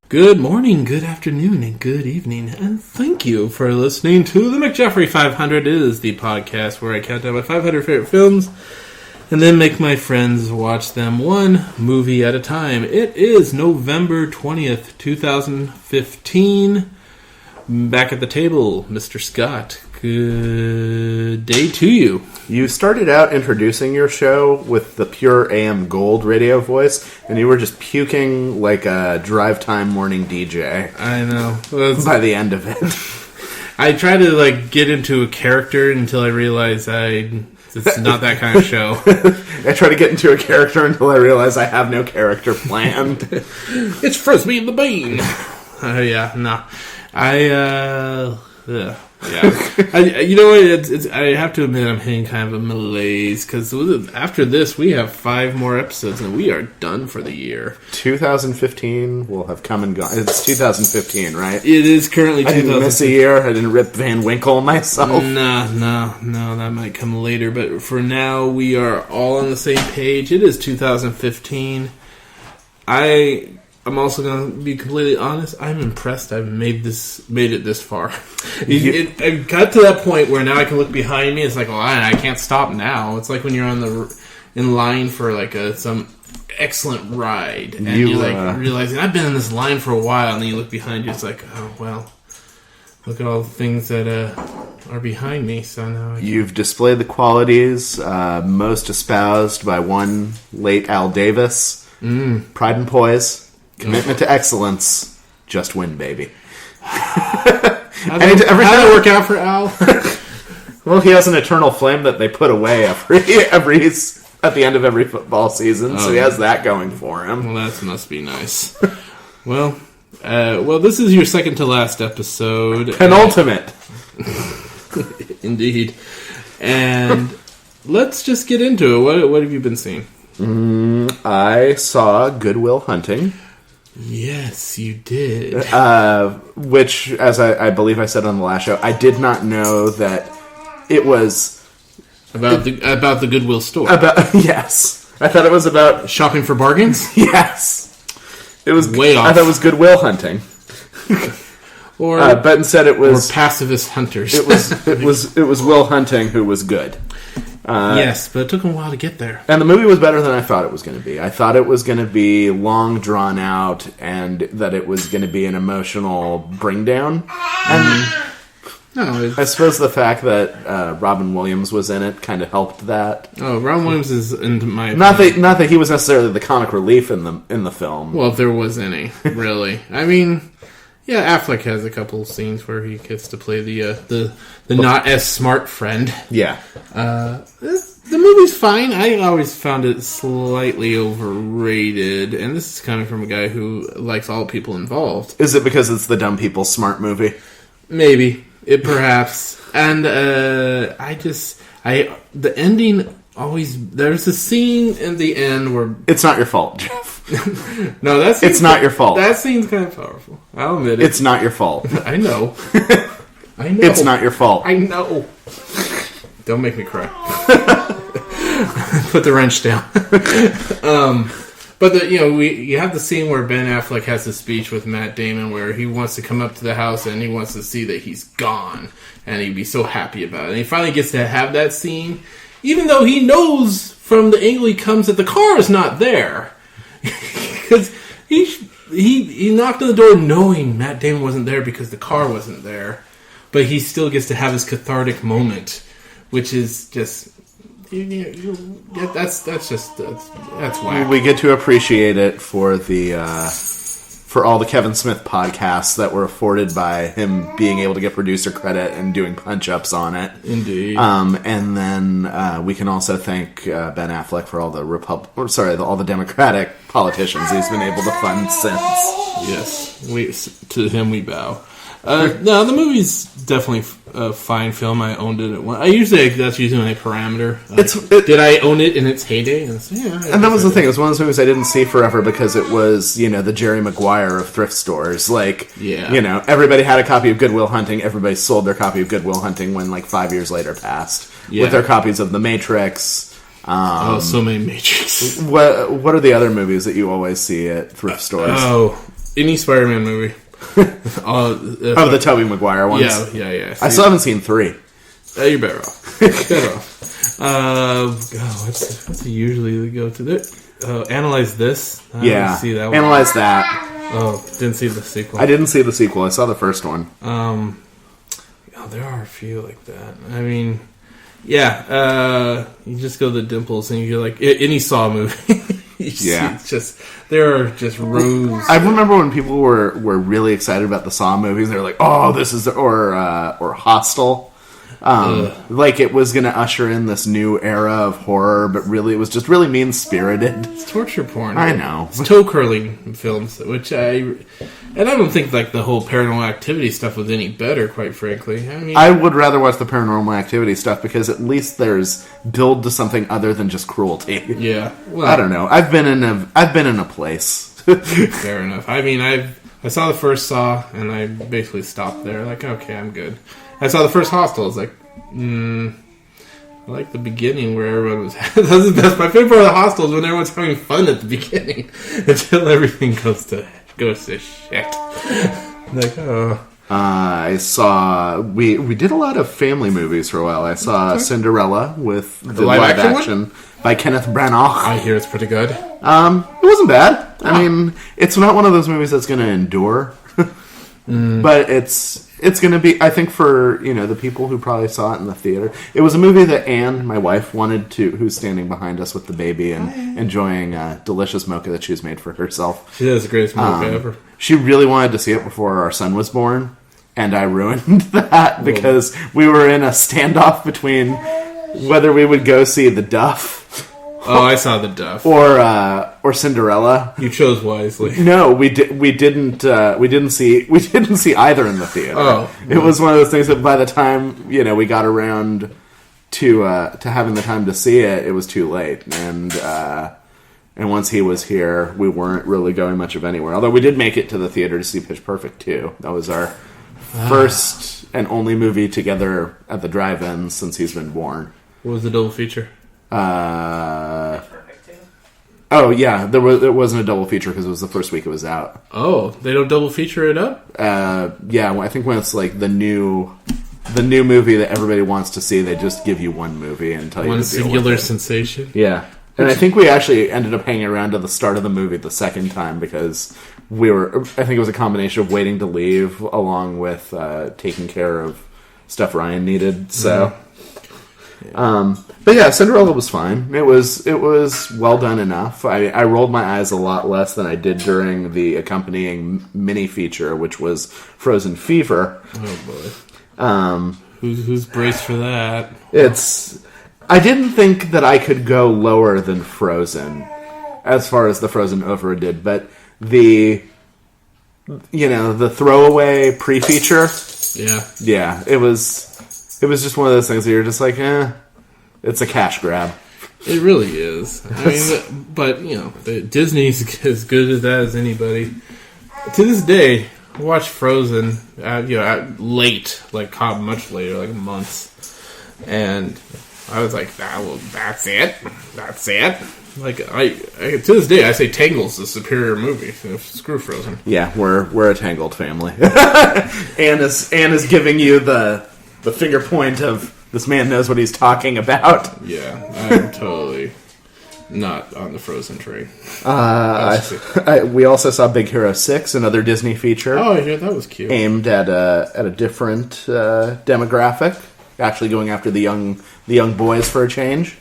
Good morning, good afternoon, and good evening, and thank you for listening to the McJeffrey 500. It is the podcast where I count down my 500 favorite films and then make my friends watch them one movie at a time. It is November 20th, 2015. Back at the table, Mr. Scott. Good day to you. You started out introducing your show with the pure AM Gold radio voice, and you were just puking like a drive-time morning DJ. I know. By the end of it. I try to get into a character until I realize it's not that kind of show. I try to get into a character until I realize I have no character planned. It's Frisbee the Bean. Yeah, no. You know what? I have to admit I'm hitting kind of a malaise because after this we have 5 more episodes and we are done for the year. 2015 will have come and gone. It's 2015, right? It is currently 2015. I didn't miss a year. I didn't rip Van Winkle myself. No, that might come later. But for now, we are all on the same page. It is 2015. I'm also going to be completely honest. I'm impressed I've made it this far. I got to that point where now I can look behind me. It's like, well, I can't stop now. It's like when you're in line for some excellent ride, and you're realizing I've been in this line for a while, and then you look behind you. It's like, oh well, look at all the things that are behind me. So now you've displayed the qualities most espoused by one late Al Davis: pride and poise. Commitment to excellence. Just win, baby. How did it work out for Al? Well, he has an eternal flame that they put away every at the end of every football season, so he has that going for him. Well, that must be nice. Well, this is your second to last episode. Penultimate. Indeed. And let's just get into it. What have you been seeing? I saw Good Will Hunting. Yes, you did. Which, as I believe I said on the last show, I did not know that it was about the Goodwill store. Yes, I thought it was about shopping for bargains. Yes, it was way off. I thought it was Goodwill Hunting, but instead it was pacifist hunters. It was Will Hunting who was good. Yes, but it took him a while to get there. And the movie was better than I thought it was going to be. I thought it was going to be long, drawn out, and that it was going to be an emotional bring down. And I suppose the fact that Robin Williams was in it kind of helped that. Oh, Robin Williams is, in my opinion, not that he was necessarily the comic relief in the film. Well, if there was any, really. I mean, yeah, Affleck has a couple of scenes where he gets to play the not as smart friend. Yeah. The movie's fine. I always found it slightly overrated, and this is coming from a guy who likes all people involved. Is it because it's the dumb people smart movie? Maybe. It perhaps. And the ending always, there's a scene in the end where it's not your fault, Jeff. No, it's not your fault. That scene's kind of powerful. I'll admit it. It's not your fault. I know. It's not your fault. I know. Don't make me cry. Put the wrench down. But you have the scene where Ben Affleck has a speech with Matt Damon where he wants to come up to the house and he wants to see that he's gone, and he'd be so happy about it. And he finally gets to have that scene, even though he knows from the angle he comes that the car is not there. Because he knocked on the door knowing Matt Damon wasn't there because the car wasn't there. But he still gets to have his cathartic moment, which is just... That's whack. We get to appreciate it for all the Kevin Smith podcasts that were afforded by him being able to get producer credit and doing punch-ups on it. Indeed. And then we can also thank Ben Affleck for all the all the Democratic politicians he's been able to fund since. Yes, to him we bow. No, the movie's definitely a fine film. I owned it at one. That's usually my parameter. Did I own it in its heyday? And that was the thing. It was one of those movies I didn't see forever because it was, the Jerry Maguire of thrift stores. Everybody had a copy of Good Will Hunting. Everybody sold their copy of Good Will Hunting when 5 years later passed with their copies of The Matrix. So many Matrix. What are the other movies that you always see at thrift stores? any Spider-Man movie. The Tobey Maguire ones? Yeah. I still haven't seen 3. You're better off. What's usually go to there? Analyze This. I didn't see that one. Analyze That. Oh, didn't see the sequel. I didn't see the sequel. I saw the first one. There are a few like that. I mean, yeah. You just go to the dimples and you're like any Saw movie. It's just there are just rows. I remember when people were really excited about the Saw movies. They were like, "Oh, this is," or Hostel. Like it was going to usher in this new era of horror, but really it was just really mean-spirited. It's torture porn. I know. It's toe-curling films, which I don't think like the whole Paranormal Activity stuff was any better, quite frankly. I mean, I would rather watch the Paranormal Activity stuff because at least there's build to something other than just cruelty. Yeah. Well, I don't know. I've been in a place. Fair enough. I mean, I saw the first Saw and I basically stopped there. Like, okay, I'm good. I saw the first Hostel. I was like, I like the beginning where everyone was. That's the best. My favorite part of the Hostel is when everyone's having fun at the beginning until everything goes to shit. Like, oh. I saw we did a lot of family movies for a while. I saw Cinderella with the live action by Kenneth Branagh. I hear it's pretty good. It wasn't bad. I mean, it's not one of those movies that's going to endure, but it's going to be, I think, for, the people who probably saw it in the theater. It was a movie that Anne, my wife, who's standing behind us with the baby and enjoying a delicious mocha that she's made for herself. She does the greatest mocha ever. She really wanted to see it before our son was born, and I ruined that because we were in a standoff between whether we would go see The Duff. Oh, I saw The Duff. Or Cinderella. You chose wisely. No, we didn't see either in the theater. Oh, it was one of those things that by the time we got around to having the time to see it, it was too late. And once he was here, we weren't really going much of anywhere. Although we did make it to the theater to see Pitch Perfect 2. That was our first and only movie together at the drive-in since he's been born. What was the double feature? Oh yeah, it wasn't a double feature because it was the first week it was out. Oh, they don't double feature it up? Yeah, I think when it's like the new movie that everybody wants to see, they just give you one movie and tell you one to deal singular with it. Sensation. Yeah, and I think we actually ended up hanging around to the start of the movie the second time because I think it was a combination of waiting to leave along with taking care of stuff Ryan needed. So. Mm-hmm. But yeah, Cinderella was fine. It was well done enough. I rolled my eyes a lot less than I did during the accompanying mini feature, which was Frozen Fever. Oh boy. Who's braced for that? I didn't think that I could go lower than Frozen as far as the Frozen OVA did, but the throwaway pre-feature. Yeah, it was just one of those things that you're just like, it's a cash grab. It really is. I mean, but, Disney's as good at that as anybody. To this day, I watched Frozen, late, like much later, like months. And I was like, that's it? That's it? Like, to this day, I say Tangled's the superior movie. Screw Frozen. Yeah, we're a Tangled family. Anne is giving you the finger point of this man knows what he's talking about. Yeah, I'm totally not on the Frozen train. We also saw Big Hero 6, another Disney feature. Oh, yeah, that was cute. Aimed at a different demographic, actually going after the young boys for a change.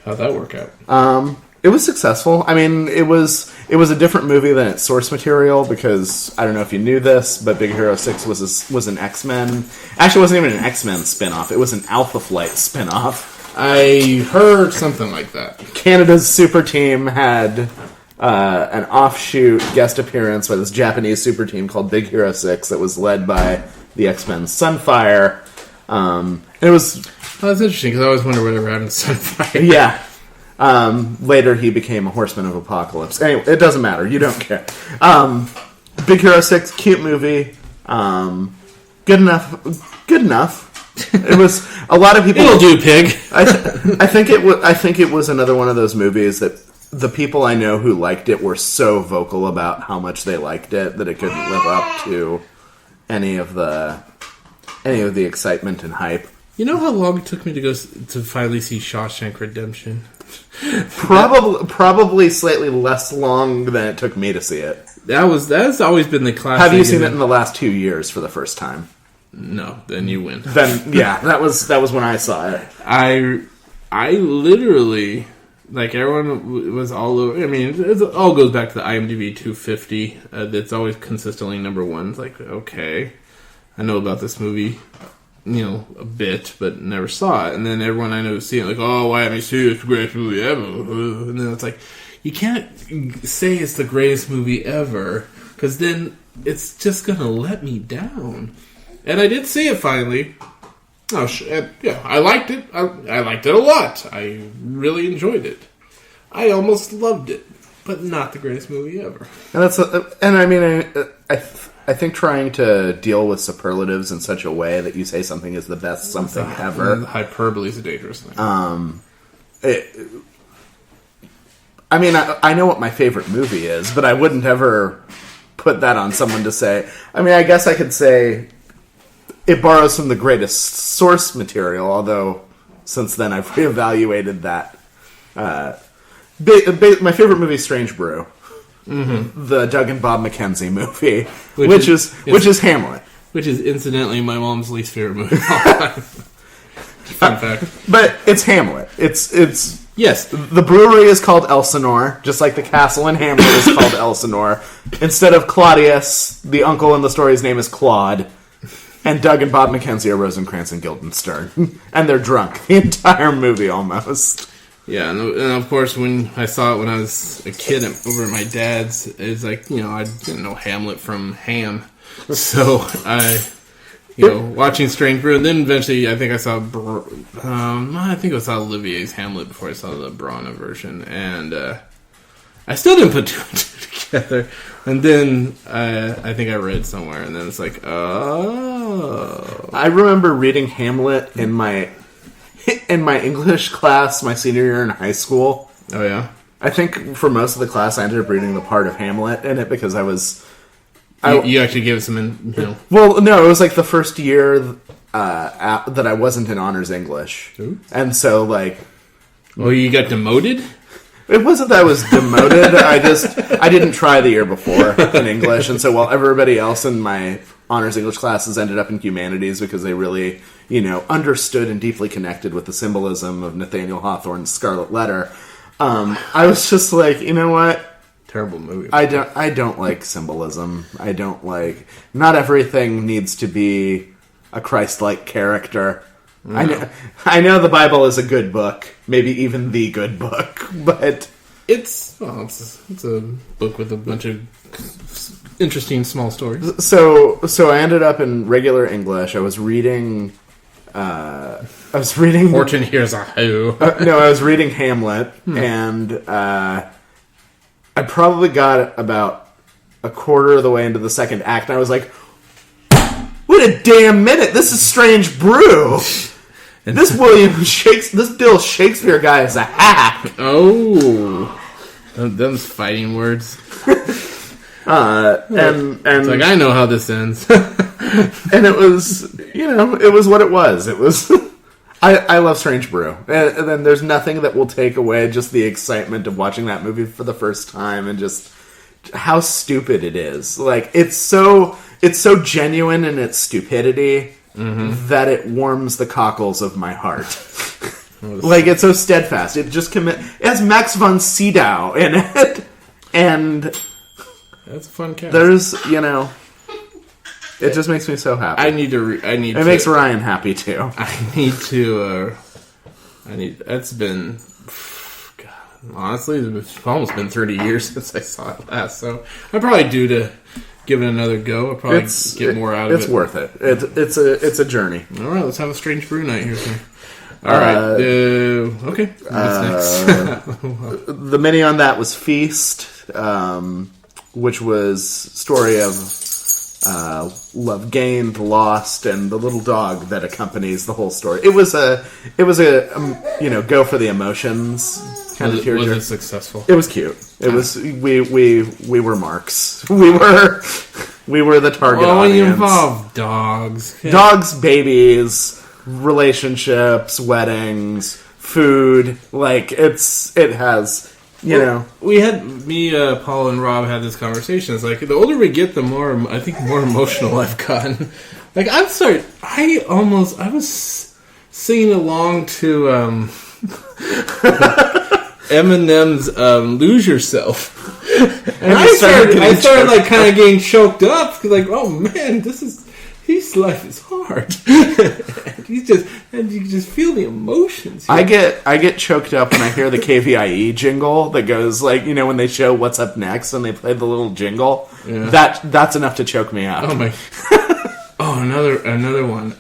How'd that work out? It was successful. I mean, it was a different movie than its source material because I don't know if you knew this, but Big Hero 6 was an X-Men. Actually, it wasn't even an X-Men spinoff. It was an Alpha Flight spinoff. I heard something like that. Canada's super team had an offshoot guest appearance by this Japanese super team called Big Hero 6 that was led by the X-Men Sunfire. It was... Oh, that's interesting because I always wonder whatever happened to Sunfire. Yeah. Later he became a Horseman of Apocalypse. Anyway, it doesn't matter. You don't care. Big Hero 6, cute movie. Good enough. It was a lot of people. It'll do, pig. I think it was another one of those movies that the people I know who liked it were so vocal about how much they liked it that it couldn't live up to any of the excitement and hype. You know how long it took me to finally see Shawshank Redemption? Probably slightly less long than it took me to see it. That's always been the classic. Have you seen it in the last 2 years for the first time? No, then you win. Then yeah, that was when I saw it. I literally, like, everyone was all over. I mean, it all goes back to the IMDb 250. That's always consistently number one. It's like, okay, I know about this movie, a bit, but never saw it. And then everyone I know seeing it, like, oh, why haven't you seen it? It's the greatest movie ever. And then it's like, you can't say it's the greatest movie ever, because then it's just going to let me down. And I did see it finally. Oh, yeah, I liked it. I liked it a lot. I really enjoyed it. I almost loved it, but not the greatest movie ever. I think trying to deal with superlatives in such a way that you say something is the best something ever. Hyperbole is a dangerous thing. I know what my favorite movie is, but I wouldn't ever put that on someone to say. I mean, I guess I could say it borrows from the greatest source material, although since then I've reevaluated that. My favorite movie is Strange Brew. Mm-hmm. The Doug and Bob McKenzie movie, which is Hamlet. Which is, incidentally, my mom's least favorite movie of all time. Fun fact. But it's Hamlet. It's yes. The brewery is called Elsinore, just like the castle in Hamlet is called Elsinore. Instead of Claudius, the uncle in the story's name is Claude. And Doug and Bob McKenzie are Rosencrantz and Guildenstern. And they're drunk the entire movie, almost. Yeah, and of course, when I saw it when I was a kid over at my dad's, it's like, I didn't know Hamlet from Ham. So watching Strange Brew, and then eventually I think I saw, Olivier's Hamlet before I saw the Brana version, and I still didn't put two and two together. And then I think I read somewhere, and then it's like, oh. I remember reading Hamlet in my English class my senior year in high school. Oh, yeah? I think for most of the class I ended up reading the part of Hamlet in it because I was... You actually gave it some... Well, no, it was like the first year that I wasn't in honors English. Ooh. And so, like... Oh, you got demoted? It wasn't that I was demoted. I didn't try the year before in English. And so while everybody else in my honors English classes ended up in humanities because they really... understood and deeply connected with the symbolism of Nathaniel Hawthorne's Scarlet Letter. I was just like, you know what? Terrible movie. I don't like symbolism. I don't like... Not everything needs to be a Christ-like character. No. I know the Bible is a good book. Maybe even the good book. But... It's a book with a bunch of interesting small stories. So I ended up in regular English. I was reading... Fortune Hears a Who. No, I was reading Hamlet, and I probably got about a quarter of the way into the second act, and I was like, "Wait a damn minute! This is Strange Brew. And this Bill Shakespeare guy is a hack." Oh, them's fighting words. And it's like, I know how this ends. And it was, it was what it was. It was, I love Strange Brew. And then there's nothing that will take away just the excitement of watching that movie for the first time and just how stupid it is. Like, it's so genuine in its stupidity that it warms the cockles of my heart. Like, it's so steadfast. It has Max von Sydow in it. And... That's a fun cast. There's, it just makes me so happy. It makes Ryan happy too. That's been, God, honestly, it's almost been 30 years since I saw it last, so I'm probably due to give it another go. I'll probably get more out of it. It's worth it. It's a journey. All right, let's have a Strange Brew night here soon. All right. Okay. What's next? The mini on that was Feast, which was story of love gained, lost, and the little dog that accompanies the whole story. It was a go for the emotions kind of tearjerker. Was it successful? It was cute. It was we were marks. We were the target audience. You involve dogs, babies, relationships, weddings, food. Like it has. We had Paul and Rob had this conversation. It's like the older we get, the more emotional I've gotten. Like I was singing along to Eminem's "Lose Yourself," and I started like kind of getting choked up because like, oh man, his life is hard. and you just feel the emotions. I get choked up when I hear the KVIE jingle that goes like, when they show what's up next and they play the little jingle. Yeah. That's enough to choke me up. Oh my! another one.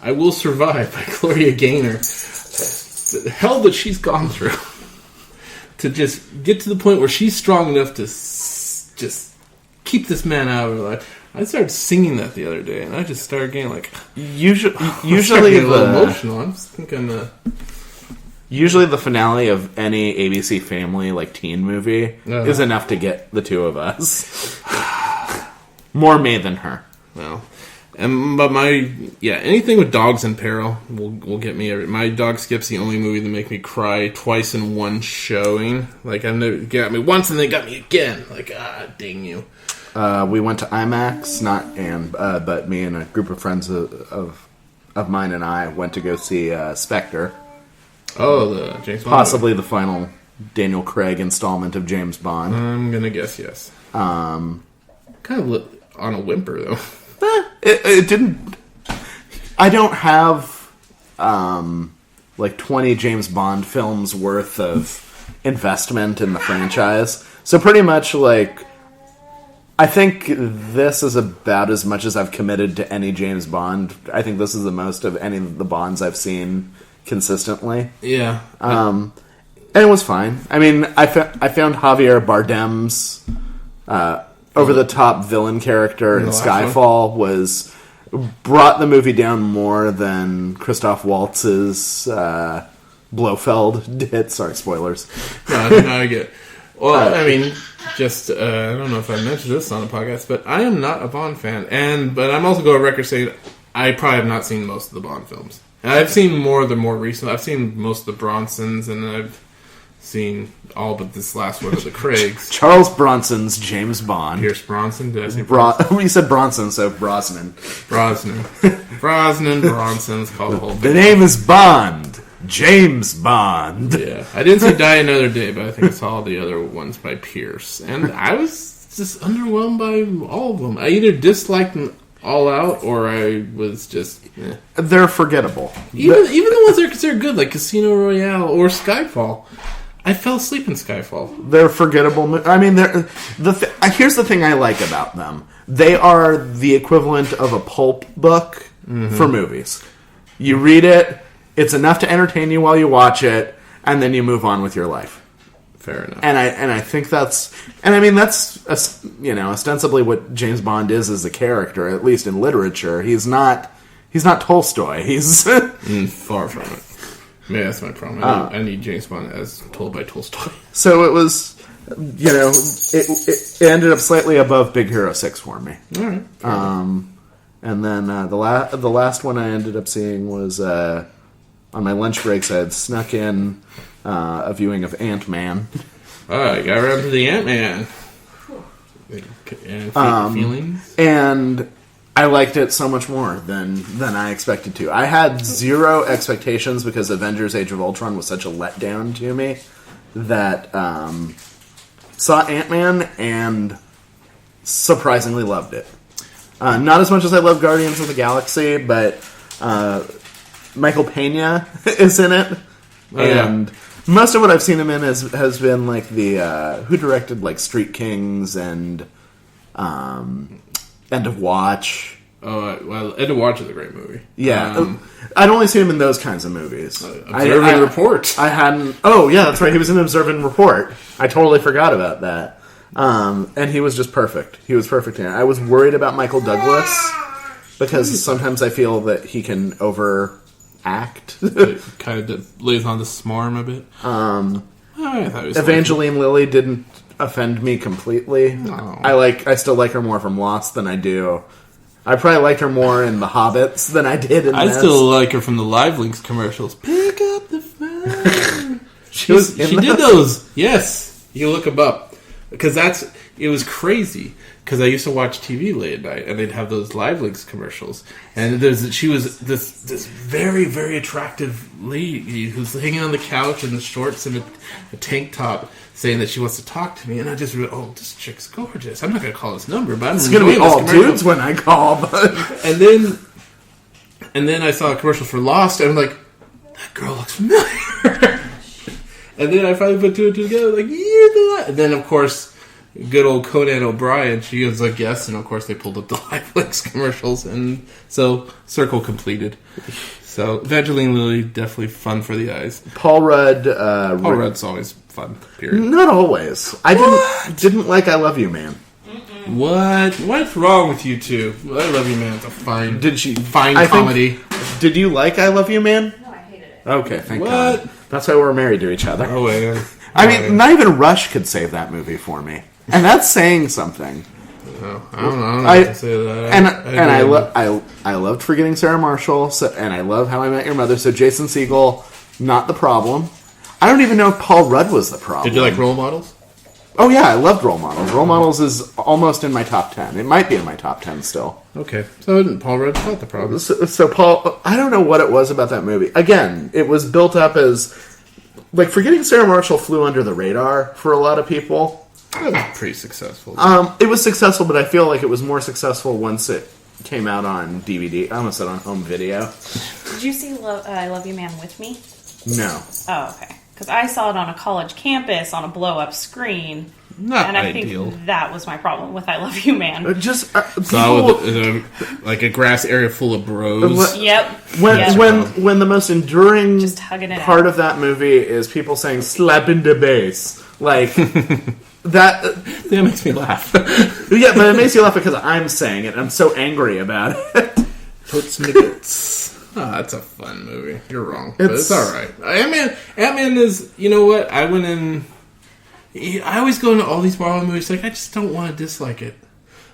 "I Will Survive" by Gloria Gaynor. The hell that she's gone through to just get to the point where she's strong enough to just keep this man out of her life. I started singing that the other day, and I just started getting like usually a little emotional. I'm just thinking. Usually, the finale of any ABC Family like teen movie is enough to get the two of us. More me than her. Well, but anything with dogs in peril will get me. My Dog Skip's the only movie that make me cry twice in one showing. Like they got me once and they got me again. Like dang you. We went to IMAX, but me and a group of friends of mine and I went to go see Spectre. Oh, the James Bond. Possibly the final Daniel Craig installment of James Bond. I'm gonna guess yes. Kind of on a whimper though. It didn't. I don't have 20 James Bond films worth of investment in the franchise, so pretty much I think this is about as much as I've committed to any James Bond. I think this is the most of any of the Bonds I've seen consistently. Yeah. And it was fine. I mean, I found Javier Bardem's over-the-top villain character in Skyfall brought the movie down more than Christoph Waltz's Blofeld did. Sorry, spoilers. No, I get it. Well, I mean, just, I don't know if I mentioned this on the podcast, but I am not a Bond fan. But I'm also going on record saying I probably have not seen most of the Bond films. And I've seen more of the more recent. I've seen most of the Bronsons, and I've seen all but this last one of the Craigs. Charles Bronson's James Bond. Pierce Bronson? Did I say Bronson? You said Bronson, so Brosnan. Brosnan, Bronson's called the whole thing. The name is Bond. James Bond. Yeah. I didn't see Die Another Day, but I think I saw the other ones by Pierce. And I was just underwhelmed by all of them. I either disliked them all out, or I was just... They're forgettable. Even the ones that are considered good, like Casino Royale or Skyfall. I fell asleep in Skyfall. They're forgettable. I mean, here's the thing I like about them. They are the equivalent of a pulp book for movies. You read it, it's enough to entertain you while you watch it, and then you move on with your life. Fair enough. And I think that's... And I mean, that's, ostensibly what James Bond is as a character, at least in literature. He's not Tolstoy. He's... far from it. Maybe that's my problem. I need James Bond as told by Tolstoy. So it was, it ended up slightly above Big Hero 6 for me. All right. And then the last one I ended up seeing was on my lunch breaks. I had snuck in a viewing of Ant-Man. Oh, you got around to the Ant-Man. Feelings? And I liked it so much more than I expected to. I had zero expectations because Avengers Age of Ultron was such a letdown to me that saw Ant-Man and surprisingly loved it. Not as much as I love Guardians of the Galaxy, but Michael Pena is in it. And most of what I've seen him in has been like the who directed like Street Kings and End of Watch. Oh, well, End of Watch is a great movie. Yeah. I'd only seen him in those kinds of movies. Observe and Report. I hadn't... Oh, yeah, that's right. He was in Observe and Report. I totally forgot about that. And he was just perfect. He was perfect in it. I was worried about Michael Douglas because sometimes I feel that he can overact. It kind of lays on the smarm a bit. Evangeline Lilly didn't offend me completely. No. I still like her more from Lost than I do. I probably liked her more in The Hobbits than I did in this. Still like her from the Live Links commercials. Pick up the phone. She did those. Yes. You look them up. Because it was crazy. Because I used to watch TV late at night, and they'd have those Live Links commercials. And she was this very, very attractive lady who's hanging on the couch in the shorts and a tank top, saying that she wants to talk to me. And I just realized, this chick's gorgeous. I'm not going to call this number, but it's going to be all dudes when I call. But and then I saw a commercial for Lost, and I'm like, that girl looks familiar. And then I finally put two and two together, like, you're the last. And then, of course, good old Conan O'Brien, she was a guest, and of course they pulled up the Live Links commercials, and so, circle completed. So, Evangeline Lilly, definitely fun for the eyes. Paul Rudd. Paul Rudd's always fun, period. Not always. I didn't like I Love You Man. What? What's wrong with you two? I Love You Man. It's a fine comedy. Did you like I Love You Man? No, I hated it. Okay, thank God. That's why we're married to each other. Oh, wait. I mean, not even Rush could save that movie for me. And that's saying something. I don't know what to say to that. I loved Forgetting Sarah Marshall, and I love How I Met Your Mother, so Jason Segel, not the problem. I don't even know if Paul Rudd was the problem. Did you like Role Models? Oh, yeah, I loved Role Models. Role Models is almost in my top 10. It might be in my top 10 still. Okay. So Paul Rudd's not the problem. So Paul, I don't know what it was about that movie. Again, it was built up as, like, Forgetting Sarah Marshall flew under the radar for a lot of people. It was pretty successful. It was successful, but I feel like it was more successful once it came out on DVD. I almost said on home video. Did you see I Love You Man with me? No. Oh, okay. Because I saw it on a college campus on a blow-up screen. Not I ideal. think that was my problem with I Love You Man. Just like a grass area full of bros. Yep. When the most enduring just hugging it part out. of that movie is people saying "slap in the bass," like that makes me laugh. Yeah, but it makes you laugh because I'm saying it. I'm so angry about it. Toots Nickets. That's a fun movie. You're wrong, but it's all right. Ant-Man is. You know what? I went in. I always go into all these Marvel movies like I just don't want to dislike it.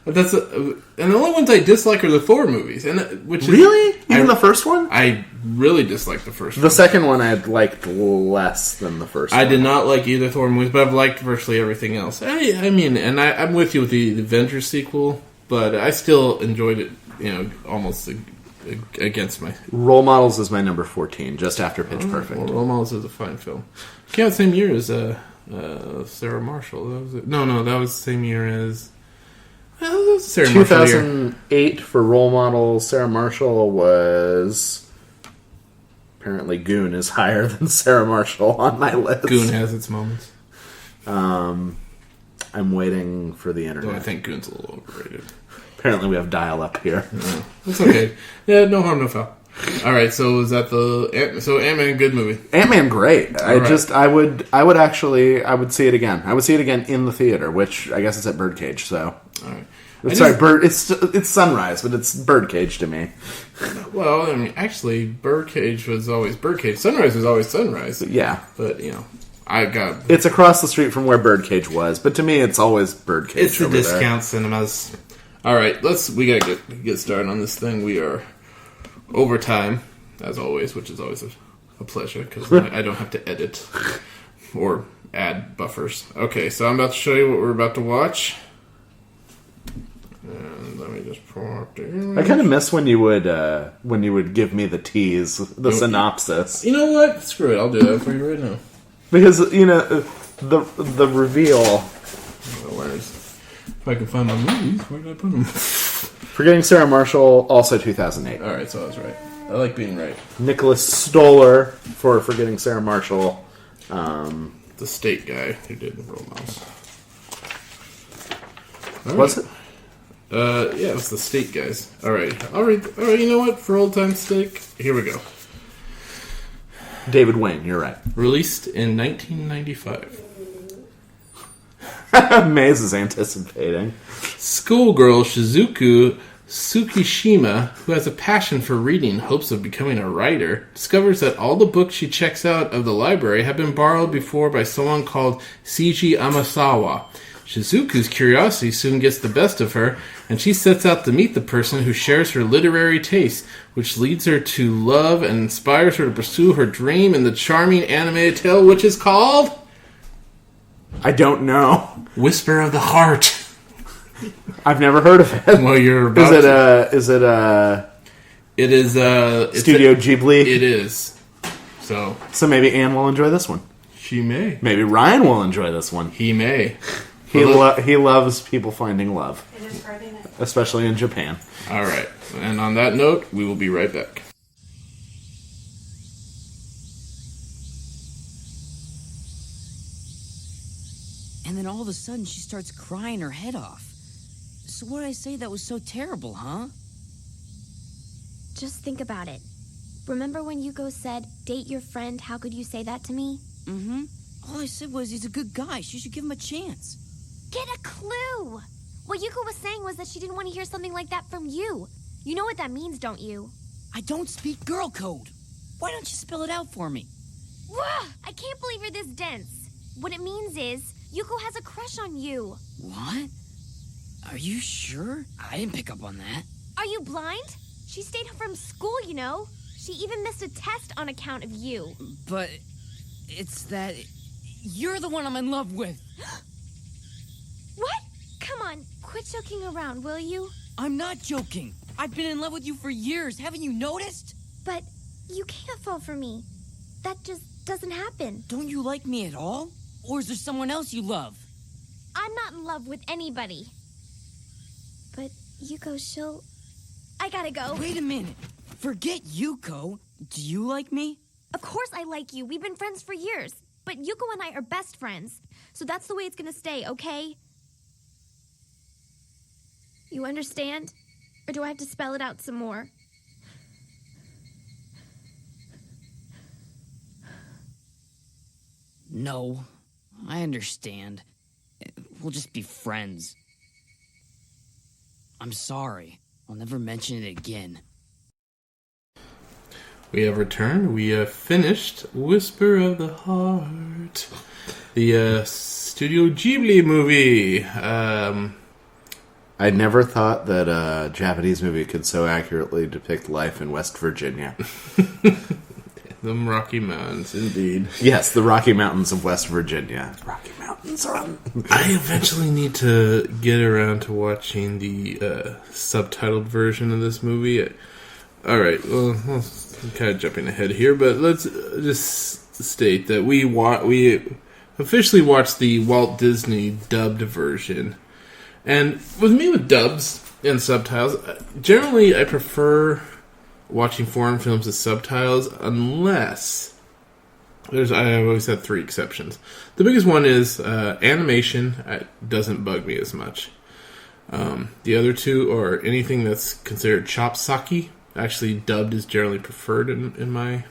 And the only ones I dislike are the Thor movies, really even the first one. I really dislike the first one. The second one I liked less than the first one. I did not like either Thor movies, but I've liked virtually everything else. I mean, and I'm with you with the Avengers sequel, but I still enjoyed it. You know, almost against my. Role Models is my number 14, just after Pitch Perfect. Well, Role Models is a fine film. Came out the same year as Sarah Marshall. That was it. No, that was the same year as. That was Sarah 2008 for Role Models. Sarah Marshall was. Apparently, Goon is higher than Sarah Marshall on my list. Goon has its moments. I'm waiting for the internet. I think Goon's a little overrated. Apparently, we have dial-up here. Yeah, it's okay. Yeah, no harm, no foul. All right, so is that Ant-Man, good movie? Ant-Man, great. I would see it again. I would see it again in the theater, which I guess it's at Birdcage. So, all right. It's Sunrise, but it's Birdcage to me. Well, I mean, actually, Birdcage was always Birdcage. Sunrise was always Sunrise. Yeah, but it's across the street from where Birdcage was. But to me, it's always Birdcage. It's the discount cinemas. All right, we gotta get started on this thing. We are overtime, as always, which is always a pleasure because I don't have to edit or add buffers. Okay, so I'm about to show you what we're about to watch. And let me just pull up the. I kind of miss when you would give me the tease, the synopsis. You know what? Screw it. I'll do that for you right now. Because the reveal. If I can find my movies, where did I put them? Forgetting Sarah Marshall, also 2008. All right, so I was right. I like being right. Nicholas Stoller for Forgetting Sarah Marshall. The state guy who did Role Models. Was it? Yeah, it was the state guys. All right. You know what? For old time's sake, here we go. David Wayne, you're right. Released in 1995. Maze is anticipating. Schoolgirl Shizuku Tsukishima, who has a passion for reading and hopes of becoming a writer, discovers that all the books she checks out of the library have been borrowed before by someone called Seiji Amasawa. Shizuku's curiosity soon gets the best of her, and she sets out to meet the person who shares her literary taste, which leads her to love and inspires her to pursue her dream in the charming animated tale, which is called... I don't know. Whisper of the Heart. I've never heard of it. Well, you're about It is Studio Ghibli? It is. So maybe Anne will enjoy this one. She may. Maybe Ryan will enjoy this one. He may. He loves people finding love. It is Friday night. Especially in Japan. All right. And on that note, we will be right back. And then all of a sudden, she starts crying her head off. So what did I say that was so terrible, huh? Just think about it. Remember when Yuko said, date your friend, how could you say that to me? Mm-hmm. All I said was he's a good guy. She should give him a chance. Get a clue! What Yuko was saying was that she didn't want to hear something like that from you. You know what that means, don't you? I don't speak girl code. Why don't you spell it out for me? Wah! I can't believe you're this dense. What it means is, Yuko has a crush on you. What? Are you sure? I didn't pick up on that. Are you blind? She stayed home from school, you know. She even missed a test on account of you. But it's that you're the one I'm in love with. What? Come on, quit joking around, will you? I'm not joking. I've been in love with you for years. Haven't you noticed? But you can't fall for me. That just doesn't happen. Don't you like me at all? Or is there someone else you love? I'm not in love with anybody. But Yuko, I gotta go. Wait a minute. Forget Yuko. Do you like me? Of course I like you. We've been friends for years. But Yuko and I are best friends. So that's the way it's gonna stay, okay? You understand? Or do I have to spell it out some more? No. I understand. We'll just be friends. I'm sorry. I'll never mention it again. We have returned. We have finished Whisper of the Heart. The Studio Ghibli movie. I never thought that a Japanese movie could so accurately depict life in West Virginia. The Rocky Mountains, indeed. Yes, the Rocky Mountains of West Virginia. Rocky Mountains are on... I eventually need to get around to watching the subtitled version of this movie. All right, well, I'm kind of jumping ahead here, but let's just state that we officially watched the Walt Disney dubbed version. And with me with dubs and subtitles, generally I prefer watching foreign films with subtitles unless I always have three exceptions. The biggest one is animation doesn't bug me as much. The other two are anything that's considered chopsaki. Actually, dubbed is generally preferred in my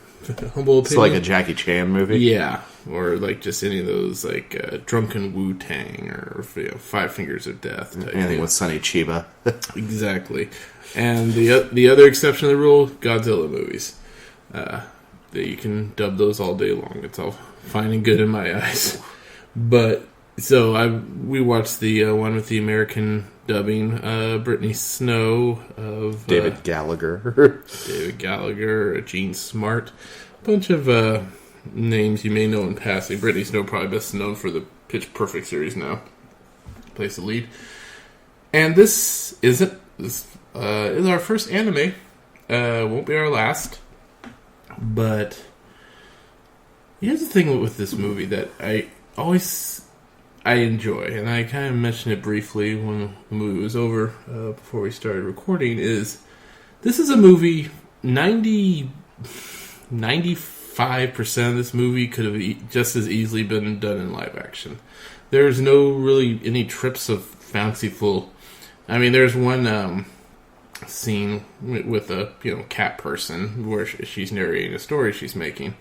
humble opinion. So like a Jackie Chan movie? Yeah, or like just any of those like Drunken Wu-Tang or Five Fingers of Death. Anything with Sonny Chiba. Exactly. And the other exception to the rule, Godzilla movies. That you can dub those all day long. It's all fine and good in my eyes. But so we watched the one with the American dubbing, Brittany Snow of David Gallagher, Gene Smart, a bunch of names you may know in passing. Brittany Snow probably best known for the Pitch Perfect series now. Plays the lead. And this is our first anime. Won't be our last. But here's the thing with this movie that I enjoy, and I kind of mentioned it briefly when the movie was over before we started recording, is this is a movie, 95% of this movie could have just as easily been done in live action. There's no really any trips of fanciful... I mean, there's one scene with a cat person where she's narrating a story she's making.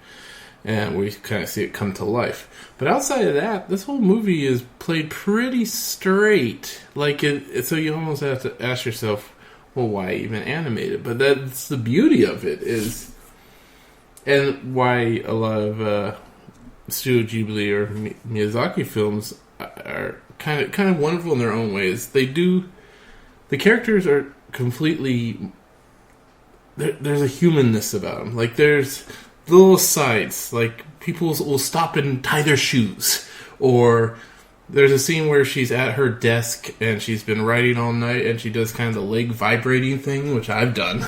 and we kind of see it come to life. But outside of that, this whole movie is played pretty straight. So you almost have to ask yourself, well, why even animate it? But that's the beauty of it is, and why a lot of Studio Ghibli or Miyazaki films are kind of wonderful in their own ways. The characters are completely. There's a humanness about them. Like there's little sides, like people will stop and tie their shoes, or there's a scene where she's at her desk and she's been writing all night and she does kind of the leg vibrating thing, which I've done,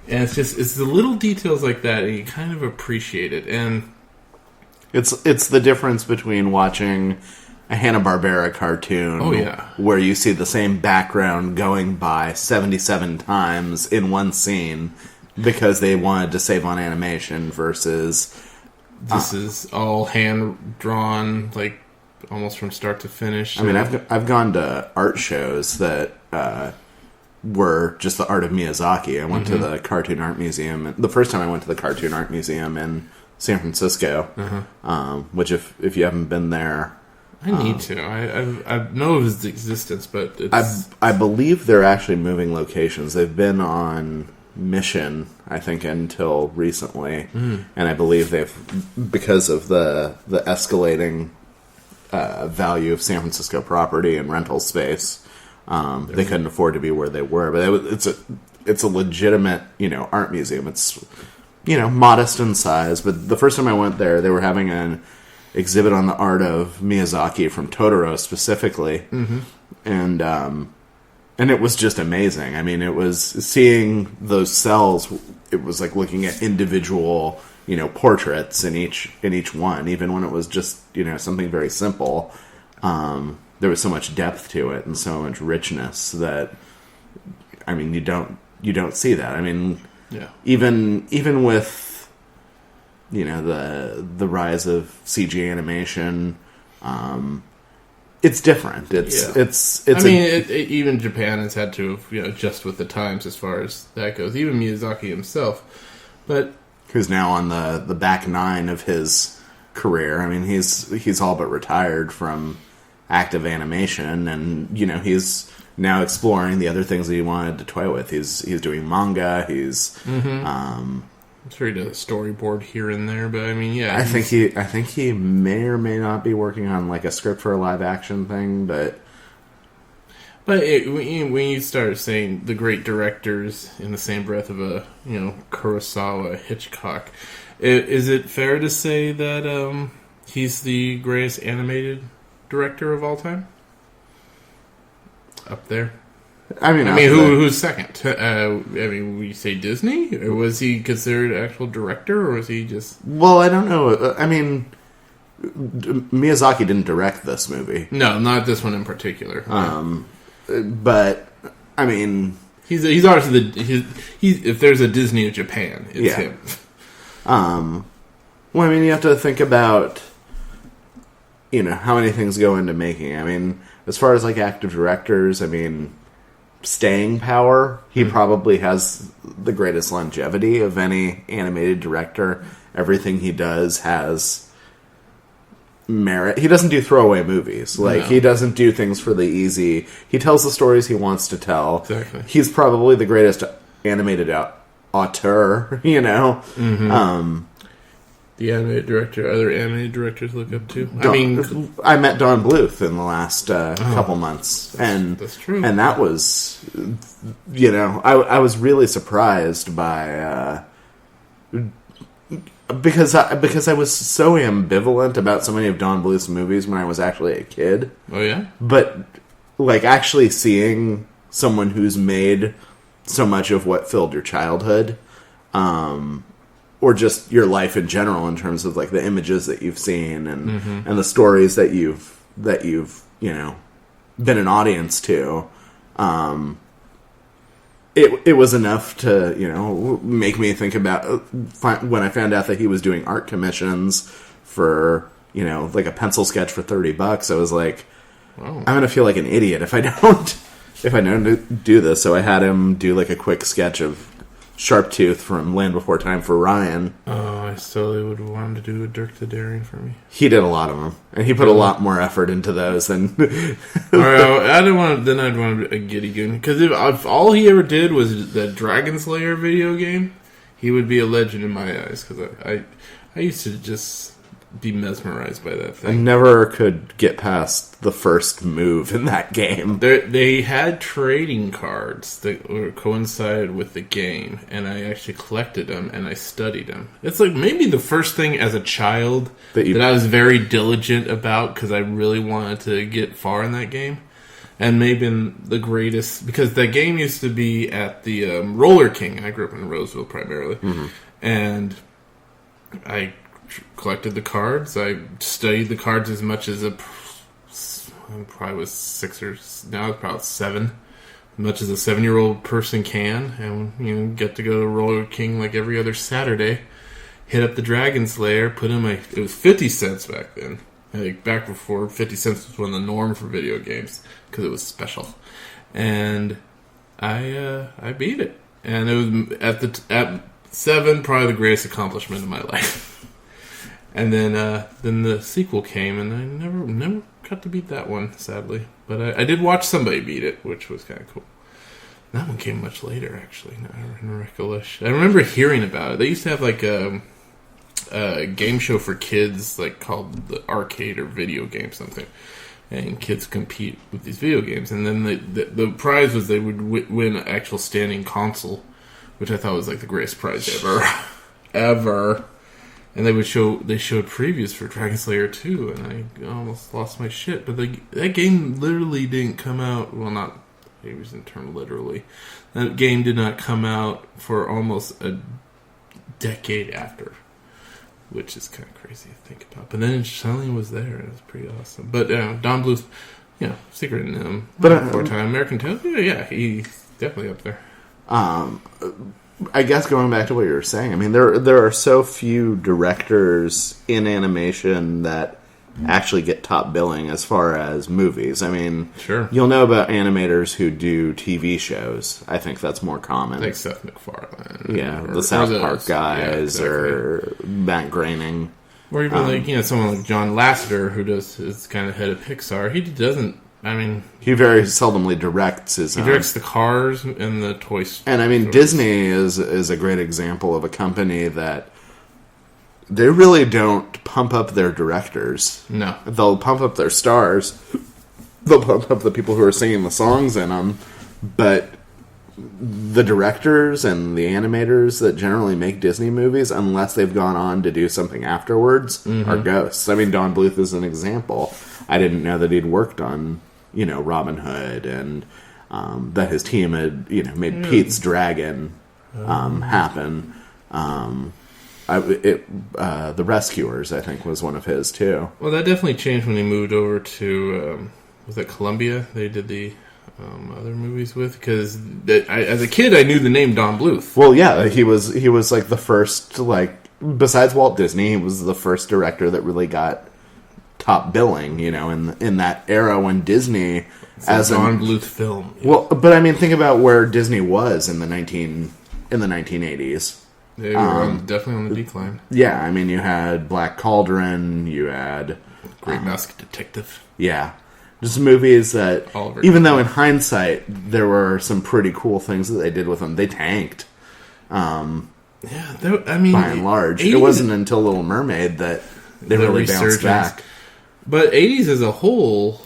and it's the little details like that, and you kind of appreciate it. And it's the difference between watching a Hanna-Barbera cartoon, where you see the same background going by 77 times in one scene because they wanted to save on animation, versus this is all hand drawn, like almost from start to finish. I mean, I've gone to art shows that were just the art of Miyazaki. I went to the Cartoon Art Museum. The first time I went to the Cartoon Art Museum in San Francisco, which if you haven't been there, I need to. I know of his existence, but it's... I believe they're actually moving locations. They've been on Mission, I think, until recently, and I believe because of the escalating value of San Francisco property and rental space, they couldn't afford to be where they were. But it's a legitimate, art museum. It's modest in size. But the first time I went there, they were having an exhibit on the art of Miyazaki from Totoro specifically, and it was just amazing. I mean, it was seeing those cells. It was like looking at individual, portraits in each one, even when it was just something very simple. There was so much depth to it and so much richness that, I mean, you don't see that. I mean, even with the rise of CG animation, it's different. It's. I mean, even Japan has had to adjust with the times as far as that goes. Even Miyazaki himself, but who's now on the back nine of his career. I mean, he's all but retired from active animation, and he's now exploring the other things that he wanted to toy with. He's doing manga. He's I'm sure he does a storyboard here and there, but I mean, I think he may or may not be working on like a script for a live action thing, but when you start saying the great directors in the same breath of a Kurosawa, Hitchcock, is it fair to say that he's the greatest animated director of all time? Up there. I mean, who's second? Would you say Disney? Or was he considered an actual director, or was he just... Well, I don't know. I mean, Miyazaki didn't direct this movie. No, not this one in particular. But, I mean... He's obviously if there's a Disney of Japan, it's him. Well, I mean, you have to think about, how many things go into making. I mean, as far as, like, active directors, I mean... staying power, he probably has the greatest longevity of any animated director. Everything he does has merit. He doesn't do throwaway movies. He doesn't do things for the easy. He tells the stories he wants to tell. Exactly. He's probably the greatest animated auteur, The animated director, other animated directors look up to. I met Don Bluth in the last couple months, and that's true. And that was, I was really surprised by because I was so ambivalent about so many of Don Bluth's movies when I was actually a kid. Oh yeah, but like actually seeing someone who's made so much of what filled your childhood. Or just your life in general, in terms of like the images that you've seen and the stories that you've been an audience to. It was enough to make me think about when I found out that he was doing art commissions for like a pencil sketch for $30. I was like, wow. I'm gonna feel like an idiot if I don't do this. So I had him do like a quick sketch of Sharptooth from Land Before Time for Ryan. Oh, I still would want to do a Dirk the Daring for me. He did a lot of them, and he put a lot more effort into those than. I didn't want. Then I'd want a Giddy Goon, because if all he ever did was the Dragon Slayer video game, he would be a legend in my eyes. Because I used to just be mesmerized by that thing. I never could get past the first move in that game. They had trading cards that were coincided with the game, and I actually collected them and I studied them. It's like maybe the first thing as a child that I was very diligent about, because I really wanted to get far in that game. And maybe in the greatest, because that game used to be at the Roller King. I grew up in Roseville primarily, and I collected the cards. I studied the cards as much as I probably was 6 or now it's probably 7, as much as a 7-year-old person can, and get to go to Roller King like every other Saturday. Hit up the Dragon Slayer, put in it was 50 cents back then. Like back before 50 cents was one of the norm for video games because it was special, and I beat it, and it was at 7 probably the greatest accomplishment of my life. And then the sequel came, and I never got to beat that one, sadly. But I did watch somebody beat it, which was kind of cool. That one came much later, actually. Now I recollection. I remember hearing about it. They used to have like a game show for kids, like called the Arcade or Video Game something, and kids compete with these video games. And then the prize was they would win an actual standing console, which I thought was like the greatest prize ever. And they showed previews for Dragon Slayer 2, and I almost lost my shit. But that game literally didn't come out. Well, not maybe it was in term literally. That game did not come out for almost a decade after, which is kind of crazy to think about. But then it suddenly was there, and it was pretty awesome. But Don Bluth, Secret and but 4-time American Tail, yeah, he's definitely up there. I guess going back to what you were saying, I mean, there are so few directors in animation that actually get top billing as far as movies. I mean, sure, you'll know about animators who do TV shows. I think that's more common. Like Seth MacFarlane. Yeah, the South Park guys, or Matt Groening. Or even someone like John Lasseter, who is kind of head of Pixar. He doesn't. I mean, he very seldomly directs his. He directs the Cars and the Toy Story. And I mean, Disney is a great example of a company that they really don't pump up their directors. No, they'll pump up their stars. They'll pump up the people who are singing the songs in them, but the directors and the animators that generally make Disney movies, unless they've gone on to do something afterwards, are ghosts. I mean, Don Bluth is an example. I didn't know that he'd worked on, Robin Hood, and that his team had, made Pete's Dragon happen. The Rescuers, I think, was one of his too. Well, that definitely changed when he moved over to was that Columbia? They did the other movies with, because as a kid I knew the name Don Bluth. Well, yeah, he was like the first, besides Walt Disney, he was the first director that really got top billing, in that era when Disney as a Don Bluth film. Yeah. Well, but I mean, think about where Disney was in the 1980s. They were definitely on the decline. Yeah, I mean, you had Black Cauldron, you had Great Mask Detective. Yeah. Just movies that, even though in hindsight there were some pretty cool things that they did with them, they tanked. By and large, it wasn't until Little Mermaid that they really bounced back. But 80s as a whole,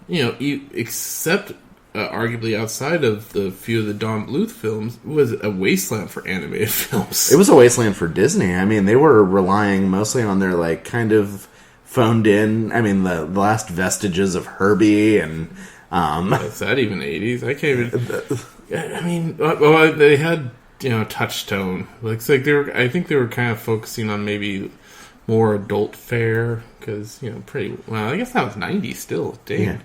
except arguably outside of the few of the Don Bluth films, was a wasteland for animated films. It was a wasteland for Disney. I mean, they were relying mostly on their kind of phoned in. I mean, the last vestiges of Herbie and is that even 80s? I can't even. I mean, well, they had Touchstone. I think they were kind of focusing on maybe more adult fare, because pretty well. I guess that was 90s still. Dang.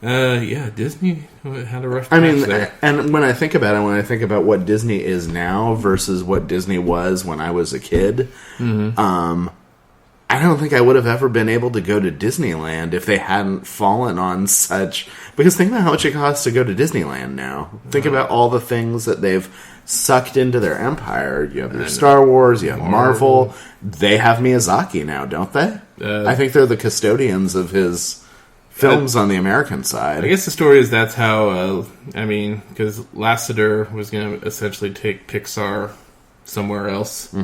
Yeah. Disney had a rough patch there. And when I think about it, when I think about what Disney is now versus what Disney was when I was a kid, I don't think I would have ever been able to go to Disneyland if they hadn't fallen on such Because think about how much it costs to go to Disneyland now. Think about all the things that they've sucked into their empire. You have their Star Wars, you have Marvel. They have Miyazaki now, don't they? I think they're the custodians of his films on the American side. I guess the story is that's how, because Lasseter was going to essentially take Pixar somewhere else.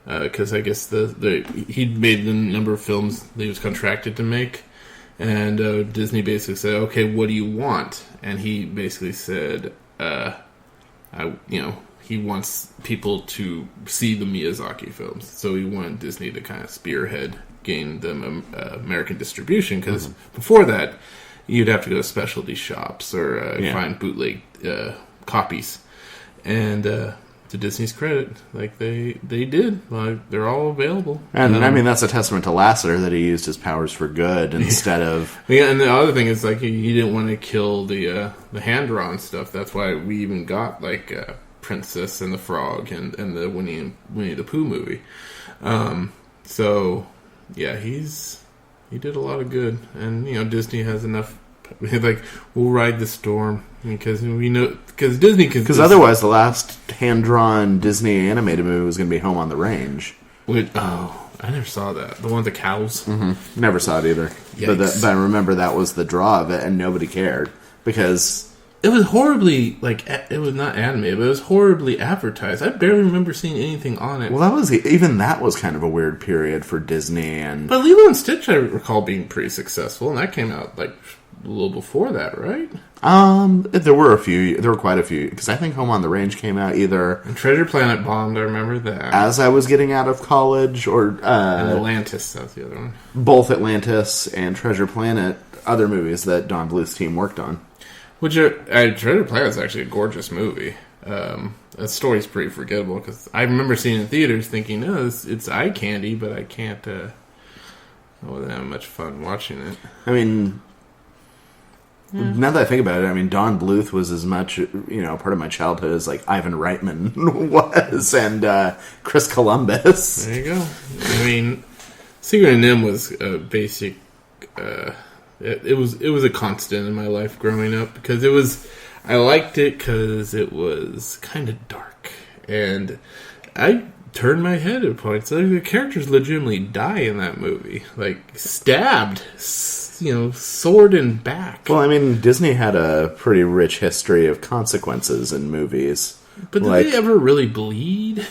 Because I guess he'd made the number of films that he was contracted to make. And Disney basically said, okay, what do you want? And he basically said, he wants people to see the Miyazaki films. So he wanted Disney to kind of spearhead, gain them American distribution. Because before that, you'd have to go to specialty shops or find bootleg copies. And to Disney's credit, like they did, like they're all available. And that's a testament to Lasseter that he used his powers for good instead of. Yeah, and the other thing is like he didn't want to kill the hand drawn stuff. That's why we even got like Princess and the Frog and the Winnie the Pooh movie. So yeah, he did a lot of good, and Disney has enough. Like, we'll ride the storm because we know Disney because otherwise the last hand-drawn Disney animated movie was going to be Home on the Range. I never saw that. The one with the cows. Never saw it either. But I remember that was the draw of it, and nobody cared because it was horribly it was not animated, but it was horribly advertised. I barely remember seeing anything on it. Well, that was kind of a weird period for Disney, but Lilo and Stitch I recall being pretty successful, and that came out like a little before that, right? There were quite a few, because I think Home on the Range came out either... And Treasure Planet bombed, I remember that. As I was getting out of college, or... and Atlantis, that was the other one. Both Atlantis and Treasure Planet, other movies that Don Bluth's team worked on. Treasure Planet's actually a gorgeous movie. That story's pretty forgettable, because I remember seeing it in theaters thinking, it's eye candy, but I can't... I wasn't having much fun watching it. I mean... Now that I think about it, Don Bluth was as much, part of my childhood as like Ivan Reitman was, and Chris Columbus. There you go. Secret of NIMH was a basic. It was a constant in my life growing up because I liked it because it was kind of dark, and I turned my head at points. The characters legitimately die in that movie, like stabbed. Sword and back. Well, Disney had a pretty rich history of consequences in movies. But did they ever really bleed?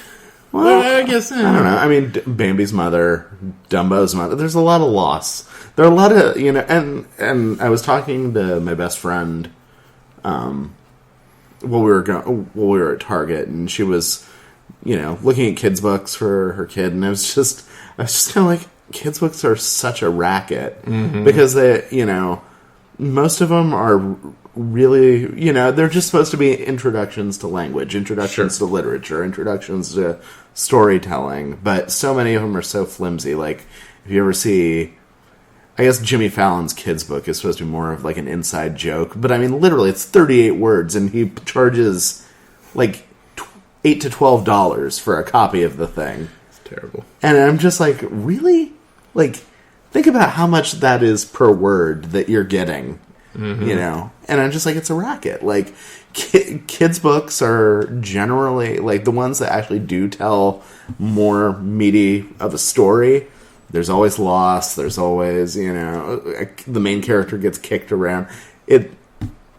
Well, I guess... I don't know. Bambi's mother, Dumbo's mother. There's a lot of loss. There are a lot of, and I was talking to my best friend while we were at Target, and she was, looking at kids' books for her kid, and I was just kind of like, kids' books are such a racket because they, most of them are really, they're just supposed to be introductions to language, introductions to literature, introductions to storytelling, but so many of them are so flimsy. Like, if you ever see, I guess Jimmy Fallon's kids' book is supposed to be more of like an inside joke, but literally it's 38 words, and he charges like $8 to $12 for a copy of the thing. Terrible. And I'm just like, really? Like, think about how much that is per word that you're getting, And I'm just like, it's a racket. Like, kids' books are generally, like, the ones that actually do tell more meaty of a story. There's always loss. There's always, the main character gets kicked around.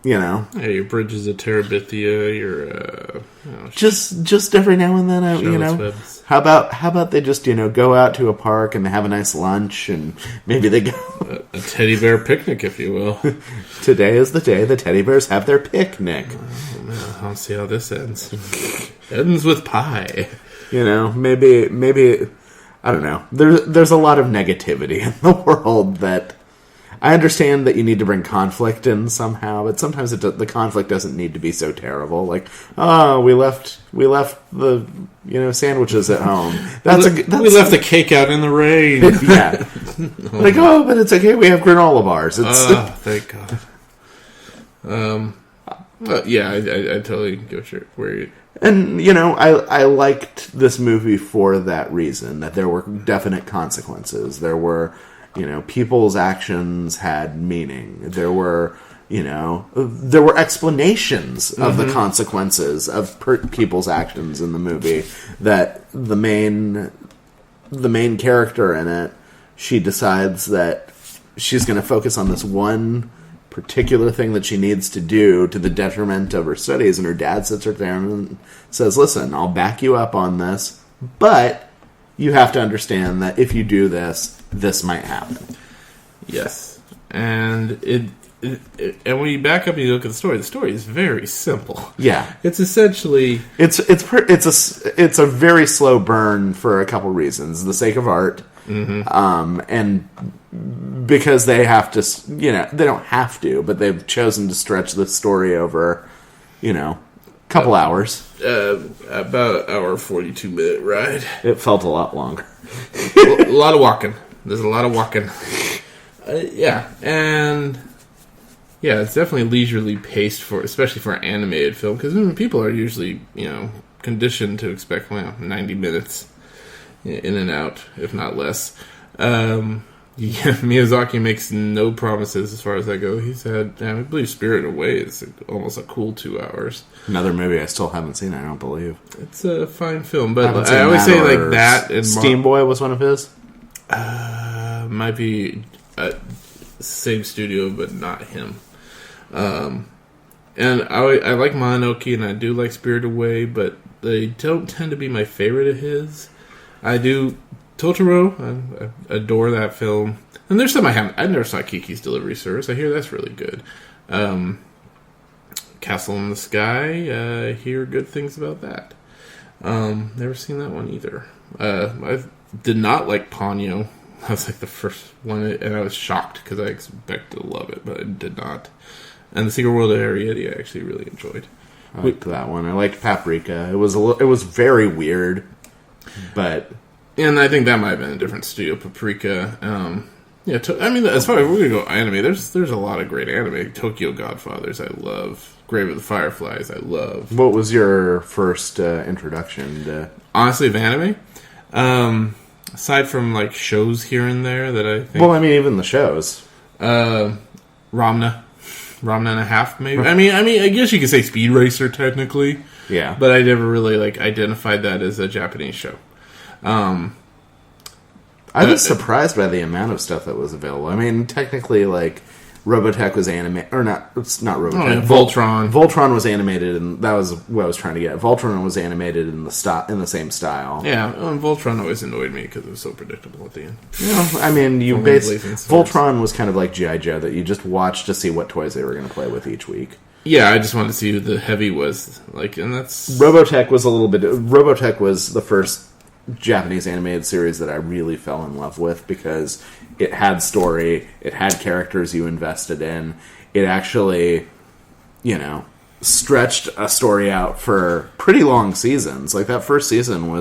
Yeah, your Bridges of Terabithia, your just every now and then, Webs. How about they just go out to a park and have a nice lunch, and maybe they go a teddy bear picnic, if you will. Today is the day the teddy bears have their picnic. Oh, man, I'll see how this ends. Ends with pie. Maybe I don't know. There's a lot of negativity in the world that. I understand that you need to bring conflict in somehow, but sometimes the conflict doesn't need to be so terrible. Like, we left the sandwiches at home. We left the cake out in the rain. Yeah, but it's okay. We have granola bars. Thank God. But yeah, I totally get where you. And I liked this movie for that reason. That there were definite consequences. There were. People's actions had meaning. There were there were explanations of the consequences of people's actions in the movie. That the main character in it, she decides that she's going to focus on this one particular thing that she needs to do to the detriment of her studies, and her dad sits her down and says, listen, I'll back you up on this, but you have to understand that if you do this, this might happen. Yes. And and when you back up and you look at the story is very simple. Yeah. It's essentially... It's a very slow burn for a couple reasons. The sake of art, and because they have to, they don't have to, but they've chosen to stretch the story over, a couple hours. About an hour, 42-minute ride. It felt a lot longer. A lot of walking. There's a lot of walking. Yeah, and... Yeah, it's definitely leisurely paced especially for an animated film, because people are usually, conditioned to expect 90 minutes in and out, if not less. Miyazaki makes no promises as far as that go. He said, I believe Spirited Away is almost a cool 2 hours. Another movie I still haven't seen, I don't believe. It's a fine film, but I always say like that. And Steam Boy was one of his? Might be same studio, but not him. And I like Mononoke, and I do like Spirited Away, but they don't tend to be my favorite of his. I do Totoro. I adore that film. And there's some I haven't. I never saw Kiki's Delivery Service. I hear that's really good. Castle in the Sky. I hear good things about that. Never seen that one either. I did not like Ponyo. That was like the first one, and I was shocked because I expected to love it, but I did not. And The Secret World of Arrietty I actually really enjoyed. I liked that one. I liked Paprika. It was very weird, but... And I think that might have been a different studio, Paprika. As far as we're going to go anime, there's a lot of great anime. Tokyo Godfathers, I love. Grave of the Fireflies, I love. What was your first introduction to... Honestly, of anime? Aside from, like, shows here and there that I think... Well, I mean, even the shows. Ramna and a half, maybe. I mean, I guess you could say Speed Racer, technically. Yeah. But I never really, identified that as a Japanese show. I was surprised by the amount of stuff that was available. I mean, technically, Robotech was animated, or not? It's not Robotech. Oh, yeah, Voltron. Voltron was animated, and that was what I was trying to get. Voltron was animated in the same style. Yeah, Voltron always annoyed me because it was so predictable at the end. I mean, Voltron was kind of like G.I. Joe, that you just watched to see what toys they were going to play with each week. Yeah, I just wanted to see who the heavy was, and that's... Robotech was Robotech was the first Japanese animated series that I really fell in love with, because it had story, it had characters you invested in, it actually, stretched a story out for pretty long seasons. Like, that first season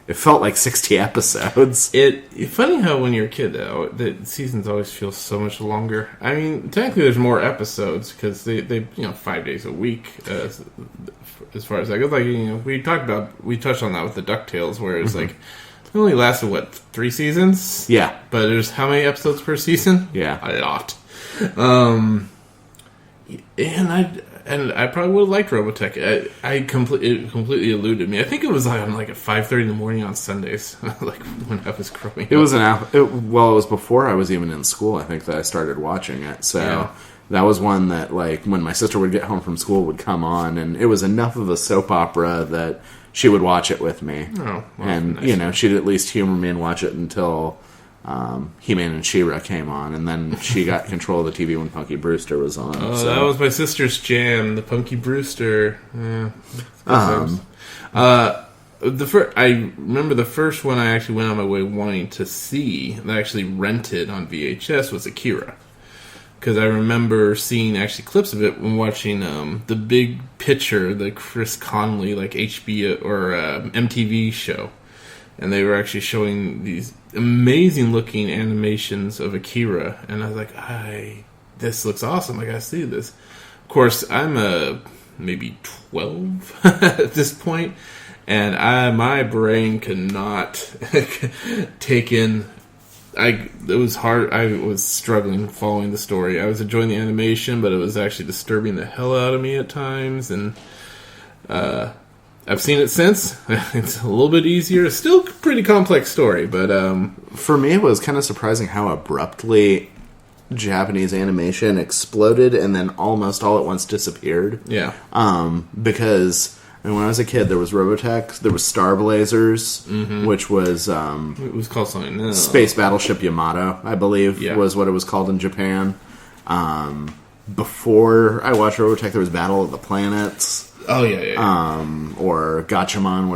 it felt like 60 episodes. It's funny how when you're a kid, though, the seasons always feel so much longer. I mean, technically there's more episodes, because they 5 days a week, as far as that goes. We touched on that with the DuckTales, where it's it only lasted, 3 seasons? Yeah. But there's how many episodes per season? Yeah. A lot. And I probably would have liked Robotech. It completely eluded me. I think it was on at 5:30 in the morning on Sundays, when I was growing up. It was before I was even in school, I think, that I started watching it. So yeah. That was one that, when my sister would get home from school, would come on, and it was enough of a soap opera that she would watch it with me. Oh, well, and nice. She'd at least humor me and watch it until He-Man and She-Ra came on, and then she got control of the TV when Punky Brewster was on. Oh, so. That was my sister's jam, the Punky Brewster. I remember the first one I actually went on my way wanting to see, that I actually rented on VHS, was Akira. Because I remember seeing actually clips of it when watching The Big Picture, the Chris Conley HBO or MTV show. And they were actually showing these amazing looking animations of Akira, and I was like, this looks awesome, I gotta see this. Of course, I'm maybe 12 at this point, and my brain could not take in it was hard. I was struggling following the story. I was enjoying the animation, but it was actually disturbing the hell out of me at times. And I've seen it since. It's a little bit easier. It's still a pretty complex story, but for me, it was kind of surprising how abruptly Japanese animation exploded and then almost all at once disappeared. Yeah. Because when I was a kid, there was Robotech, there was Star Blazers, which was it was called something. No. Space Battleship Yamato, I believe, Yeah. was what it was called in Japan. Before I watched Robotech, there was Battle of the Planets. Oh yeah. Or Gatchaman,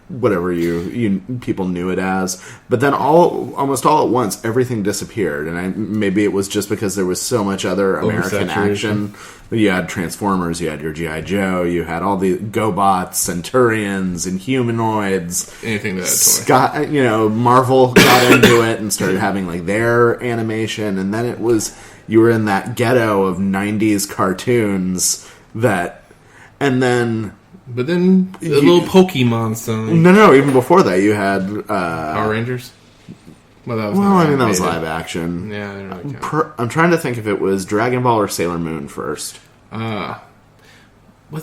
whatever you people knew it as. But then almost all at once, everything disappeared, and maybe it was just because there was so much other American action. You had Transformers, you had your G.I. Joe, you had all the GoBots, Centurions, and Humanoids. Anything to that toy. Marvel got into it and started having like their animation, and then it was you were in that ghetto of '90s cartoons. But then a little Pokemon song. No, even before that, you had Power Rangers. Well, that was live action. Yeah, they really count. I'm trying to think if it was Dragon Ball or Sailor Moon first. Was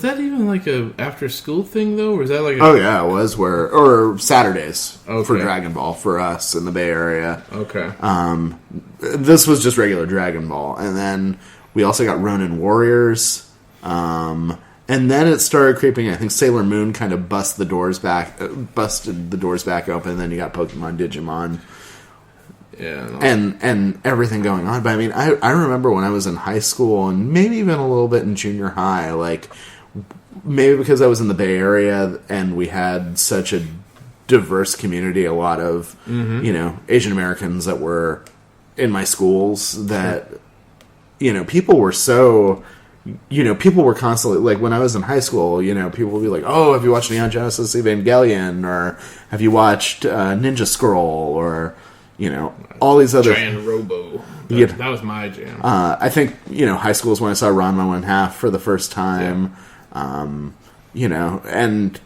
that even like a after school thing though, or was that like? Oh yeah, it was or Saturdays for Dragon Ball for us in the Bay Area. Okay. This was just regular Dragon Ball, and then we also got Ronin Warriors. And then it started creeping. I think Sailor Moon kind of busted the doors back open. And then you got Pokemon, Digimon, and everything going on. But I mean, I remember when I was in high school and maybe even a little bit in junior high. Like maybe because I was in the Bay Area and we had such a diverse community, a lot of Asian Americans that were in my schools. That people were so. People were constantly, like, when I was in high school, people would be like, oh, have you watched Neon Genesis Evangelion? Or have you watched Ninja Scroll? Or, all these other... Giant Robo. That was my jam. I think, high school is when I saw Ranma 1/2 for the first time. Yeah. And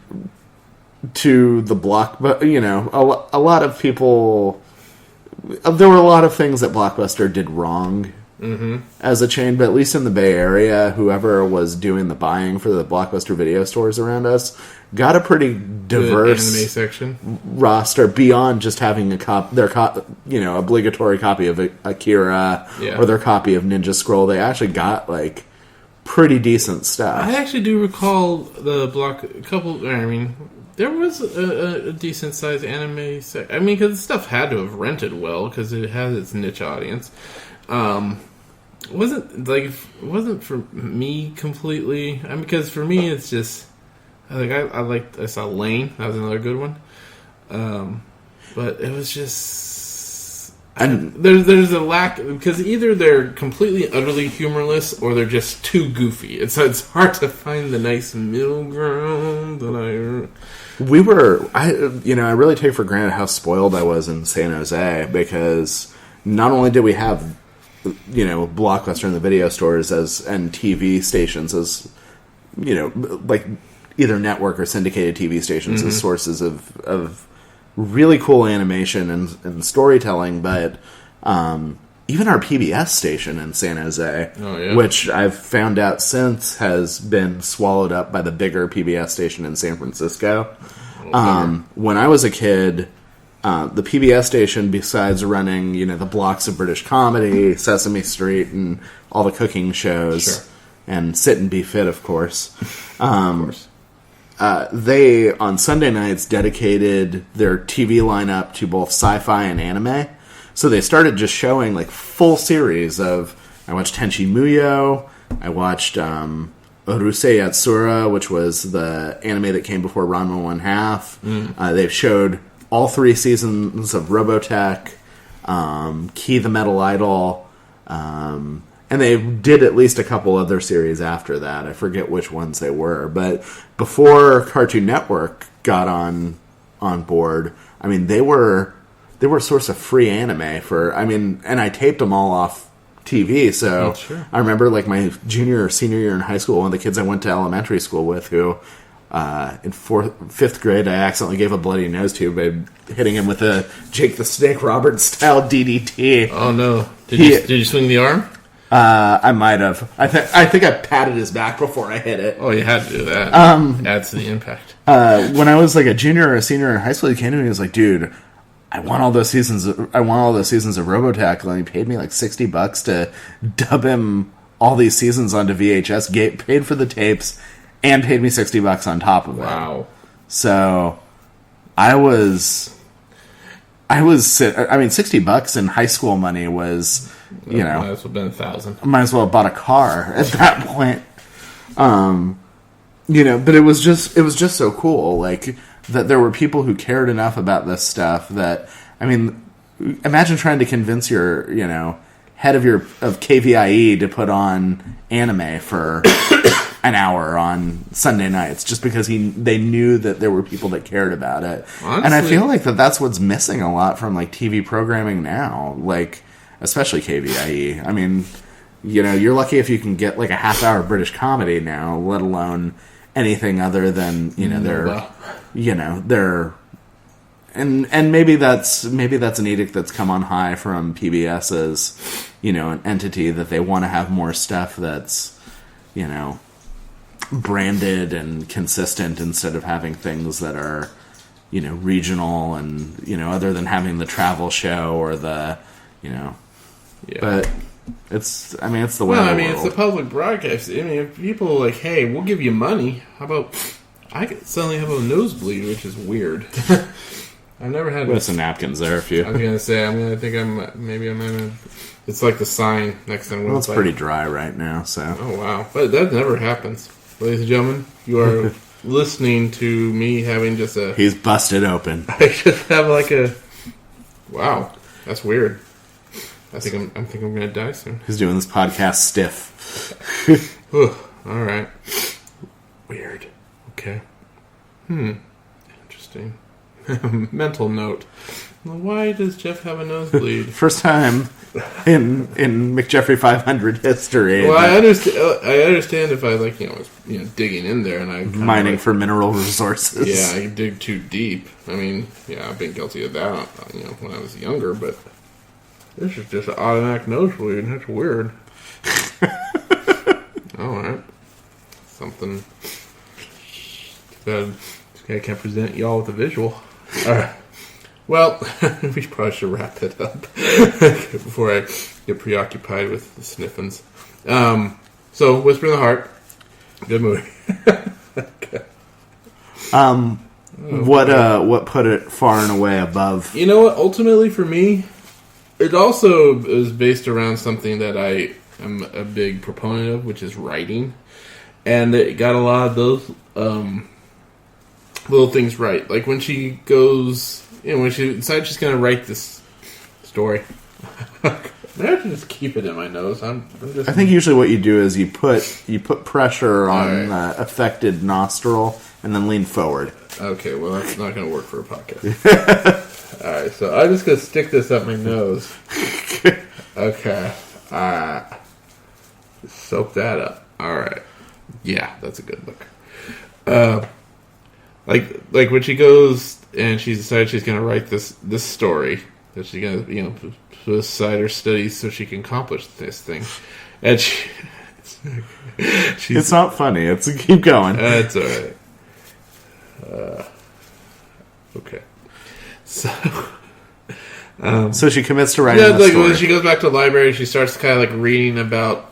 to the block... But, a lot of people... There were a lot of things that Blockbuster did wrong as a chain, but at least in the Bay Area, whoever was doing the buying for the Blockbuster video stores around us got a pretty diverse anime section roster beyond just having their obligatory copy of Akira or their copy of Ninja Scroll. They actually got like pretty decent stuff. I actually do recall the there was a decent sized anime section. I mean, because the stuff had to have rented well because it has its niche audience. Wasn't for me completely. I mean, because for me, it's just I saw Lane. That was another good one. But it was just there's a lack because either they're completely utterly humorless or they're just too goofy. It's hard to find the nice middle ground that I really take for granted how spoiled I was in San Jose because not only did we have Blockbuster in the video stores and TV stations as like either network or syndicated TV stations as sources of really cool animation and storytelling, but even our PBS station in San Jose, which I've found out since has been swallowed up by the bigger PBS station in San Francisco. When I was a kid, the PBS station, besides running, the blocks of British comedy, Sesame Street, and all the cooking shows, and Sit and Be Fit, of course. They, on Sunday nights, dedicated their TV lineup to both sci-fi and anime. So they started just showing, like, full series of... I watched Tenchi Muyo, I watched Urusei Yatsura, which was the anime that came before Ranma 1/2. They've showed all 3 seasons of Robotech, Key the Metal Idol, and they did at least a couple other series after that. I forget which ones they were. But before Cartoon Network got on board, I mean, they were a source of free anime and I taped them all off TV. So I remember like my junior or senior year in high school, one of the kids I went to elementary school with who in fifth grade, I accidentally gave a bloody nose to by hitting him with a Jake the Snake Roberts style DDT. Oh no! Did you swing the arm? I might have. I think I patted his back before I hit it. Oh, you had to do that. Adds to the impact. When I was like a junior or a senior in high school, he came to me and was like, "Dude, I want all those seasons of RoboTackle," and he paid me like $60 to dub him all these seasons onto VHS. Paid for the tapes and paid me $60 on top of it. Wow! So I mean, $60 in high school money was, might as well have been $1,000. Might as well have bought a car at that point. But it was just so cool, like, that there were people who cared enough about this stuff that, I mean, imagine trying to convince your, head of KVIE to put on anime for an hour on Sunday nights just because they knew that there were people that cared about it. Honestly, and I feel like that's what's missing a lot from like TV programming now, like especially KVIE. I mean, you're lucky if you can get like a half-hour British comedy now, let alone anything other than their and maybe that's an edict that's come on high from PBS as an entity that they want to have more stuff that's branded and consistent instead of having things that are regional and other than having the travel show or the but it's the way of the world. It's the public broadcast. I mean, if people are like, hey, we'll give you money, how about I could suddenly have a nosebleed, which is weird. I've never had with some napkins there. If you, I was gonna say, I think I'm. It's like the sign next time. Well, it's pretty dry right now, so. Oh wow! But that never happens, ladies and gentlemen. You are listening to me having just a. He's busted open. I should have like a. Wow, that's weird. I think I'm gonna die soon. He's doing this podcast stiff. All right. Weird. Okay. Interesting. Mental note. Why does Jeff have a nosebleed? First time in McJeffrey 500 history. Well, I understand if I was digging in there and I mining for mineral resources. Yeah, I dig too deep. I mean, I've been guilty of that. When I was younger, but this is just an automatic nosebleed. That's weird. All right, something. Good. I can't present y'all with a visual. All right. Well, we probably should wrap it up before I get preoccupied with the sniffins. So, Whisper in the Heart, good movie. Okay. What put it far and away above? You know what? Ultimately, for me, it also is based around something that I am a big proponent of, which is writing, and it got a lot of those little things right. Like when she goes. When she decides she's going to write this story. Maybe I should just keep it in my nose. I think usually what you do is you put pressure on the affected nostril and then lean forward. Okay, well that's not going to work for a podcast. Alright, so I'm just going to stick this up my nose. Okay. Soak that up. Alright. Yeah, that's a good look. Like when she goes and she decides she's going to write this story that she's going to put aside her studies so she can accomplish this thing, and it's not funny. It's keep going. It's all right. Okay, so she commits to writing. Yeah, when she goes back to the library, she starts kind of reading about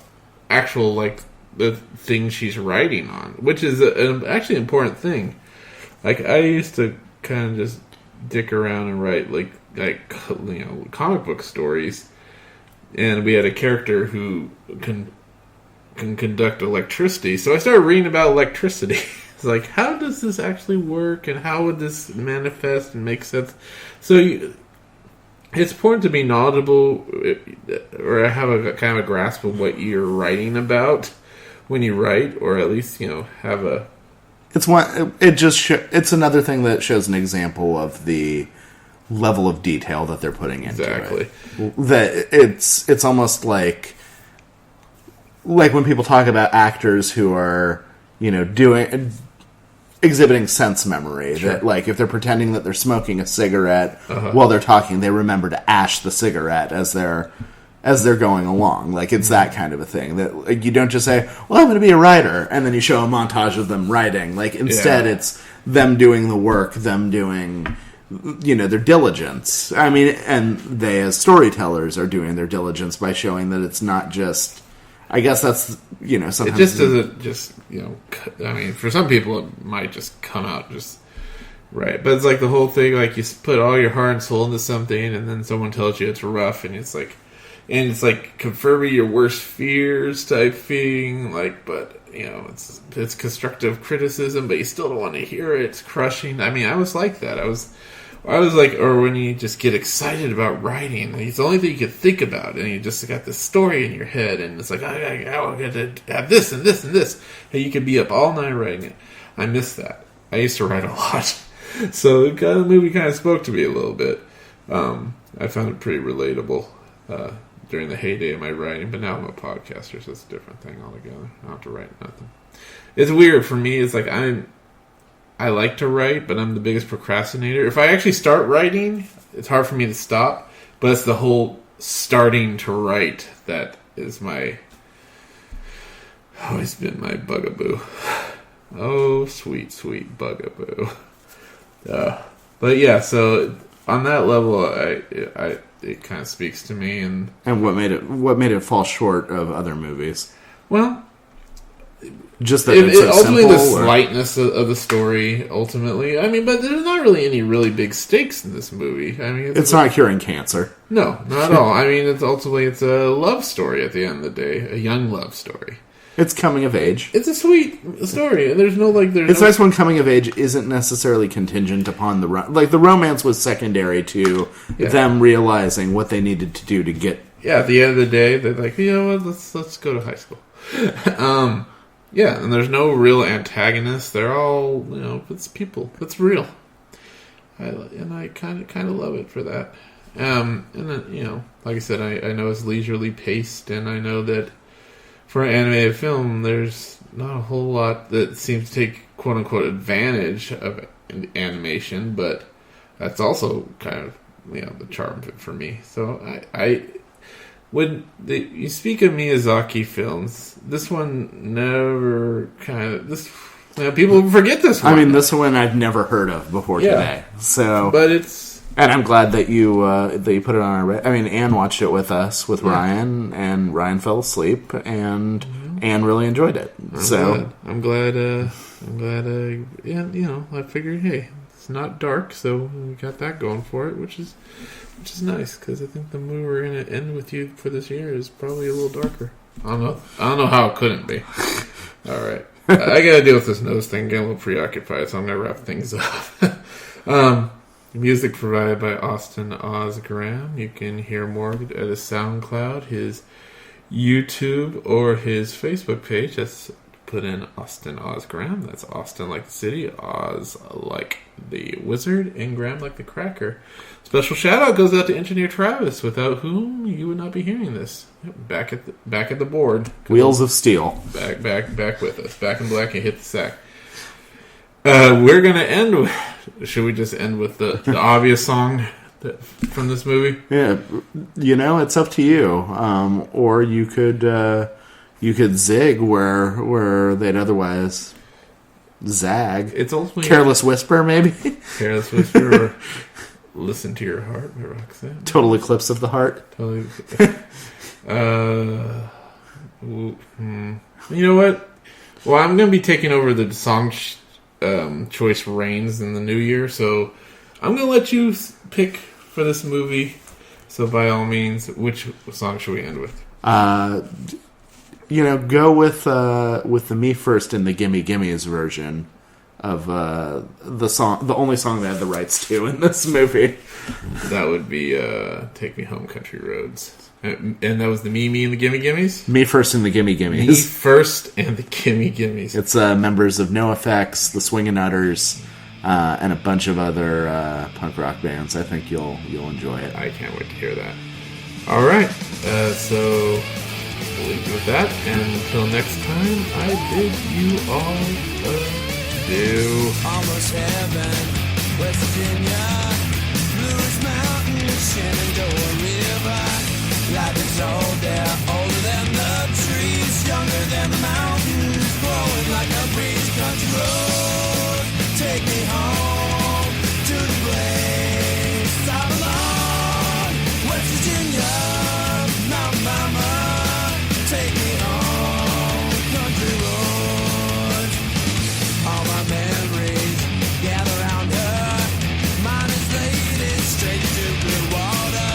actual the things she's writing on, which is actually an important thing. I used to kind of just dick around and write comic book stories, and we had a character who can conduct electricity. So I started reading about electricity. It's like, how does this actually work, and how would this manifest and make sense? So it's important to be knowledgeable or have a kind of a grasp of what you're writing about when you write, or at least have a. It's it's another thing that shows an example of the level of detail that they're putting into it. That it's almost like when people talk about actors who are doing exhibiting sense memory. Sure. That, like, if they're pretending that they're smoking a cigarette while they're talking, they remember to ash the cigarette as they're going along. Like, it's that kind of a thing. That, like, you don't just say, well, I'm going to be a writer, and then you show a montage of them writing. Like, instead, it's them doing the work, them doing, their diligence. I mean, and they, as storytellers, are doing their diligence by showing that it's not just... I guess that's, sometimes... It just doesn't just, I mean, for some people, it might just come out just right. But it's like the whole thing, like, you put all your heart and soul into something, and then someone tells you it's rough, and it's like confirming your worst fears type thing, like, but, it's constructive criticism, but you still don't want to hear it. It's crushing. I mean, I was like that. I was like, or when you just get excited about writing, it's the only thing you can think about, and you just got this story in your head, and it's like, I got to have this and this and this, and you could be up all night writing it. I miss that. I used to write a lot, so the movie kind of spoke to me a little bit. I found it pretty relatable during the heyday of my writing, but now I'm a podcaster, so it's a different thing altogether. I don't have to write nothing. It's weird for me. It's like I like to write, but I'm the biggest procrastinator. If I actually start writing, it's hard for me to stop, but it's the whole starting to write that is always been my bugaboo. Oh, sweet, sweet bugaboo. But yeah, so on that level, it kind of speaks to me. And what made it fall short of other movies? Well... Just that it's so ultimately simple, the slightness of the story. Ultimately, I mean, but there's not really any really big stakes in this movie. I mean, it's not curing cancer. No, not at all. I mean, it's a love story at the end of the day, a young love story. It's coming of age. It's a sweet story, and It's nice when coming of age isn't necessarily contingent upon the romance was secondary to them realizing what they needed to do to get. Yeah, at the end of the day, they're like, what? Let's go to high school. Yeah, and there's no real antagonist. They're all, it's people. It's real. I kind of love it for that. And then, like I said, I know it's leisurely paced, and I know that for an animated film, there's not a whole lot that seems to take quote unquote advantage of animation, but that's also kind of the charm of it for me. So when you speak of Miyazaki films, this one never people forget this one. I mean, this one I've never heard of before today. So, but and I'm glad that you put it on our. I mean, Anne watched it with us with Ryan, and Ryan fell asleep, and Anne really enjoyed it. I'm glad. I figured, hey, it's not dark, so we got that going for it, which is nice, because I think the movie we're going to end with you for this year is probably a little darker. I don't know how it couldn't be. All right. I got to deal with this nose thing, getting a little preoccupied, so I'm going to wrap things up. Music provided by Austin Osgram. You can hear more at his SoundCloud, his YouTube, or his Facebook page. Just put in Austin Osgram. That's Austin like the city, Oz like the wizard, and Graham like the cracker. Special shout out goes out to engineer Travis, without whom you would not be hearing this. Back at the board. Wheels of steel. Back with us. Back in black and hit the sack. We're gonna end with. Should we just end with the obvious song from this movie? Yeah, it's up to you. Or you could zig where they'd otherwise zag. It's ultimately Careless Whisper, maybe. Careless Whisper. Or Listen to Your Heart by Roxanne. Total Eclipse of the Heart. Totally. You know what? Well, I'm going to be taking over the song choice reigns in the new year, so I'm going to let you pick for this movie. So by all means, which song should we end with? Go with the Me First and the Gimme Gimmes version of the song, the only song they had the rights to in this movie. That would be Take Me Home, Country Roads. And that was the Me and the Gimme Gimmes? Me First and the Gimme Gimmes. Me First and the Gimme Gimmes. It's members of NoFX, the Swingin' Utters, and a bunch of other punk rock bands. I think you'll enjoy it. I can't wait to hear that. All right. So we'll leave you with that. And until next time, I bid you all do. Almost heaven, West Virginia, Blues Mountain, Shenandoah River. Life is old there, older than the trees, younger than the mountains, growing like a breeze. Country road, take me home to the place I belong. West Virginia, Mountain Mama, take me home. Country roads, all my memories gather round her. Mine is lady, straight to blue water,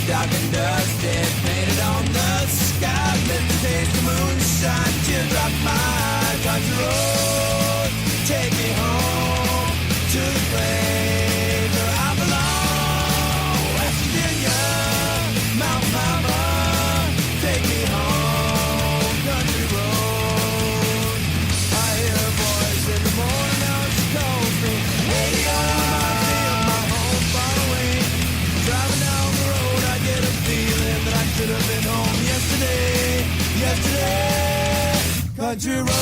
dark and dusty, painted on the sky. Let the taste of moonshine, teardrop my country road. Take me home to the place where I belong. West Virginia, Mount Mama, take me home. Country road. I hear a voice in the morning now she calls me. Radio reminds me of my home far away. Driving down the road I get a feeling that I should have been home yesterday. Country road.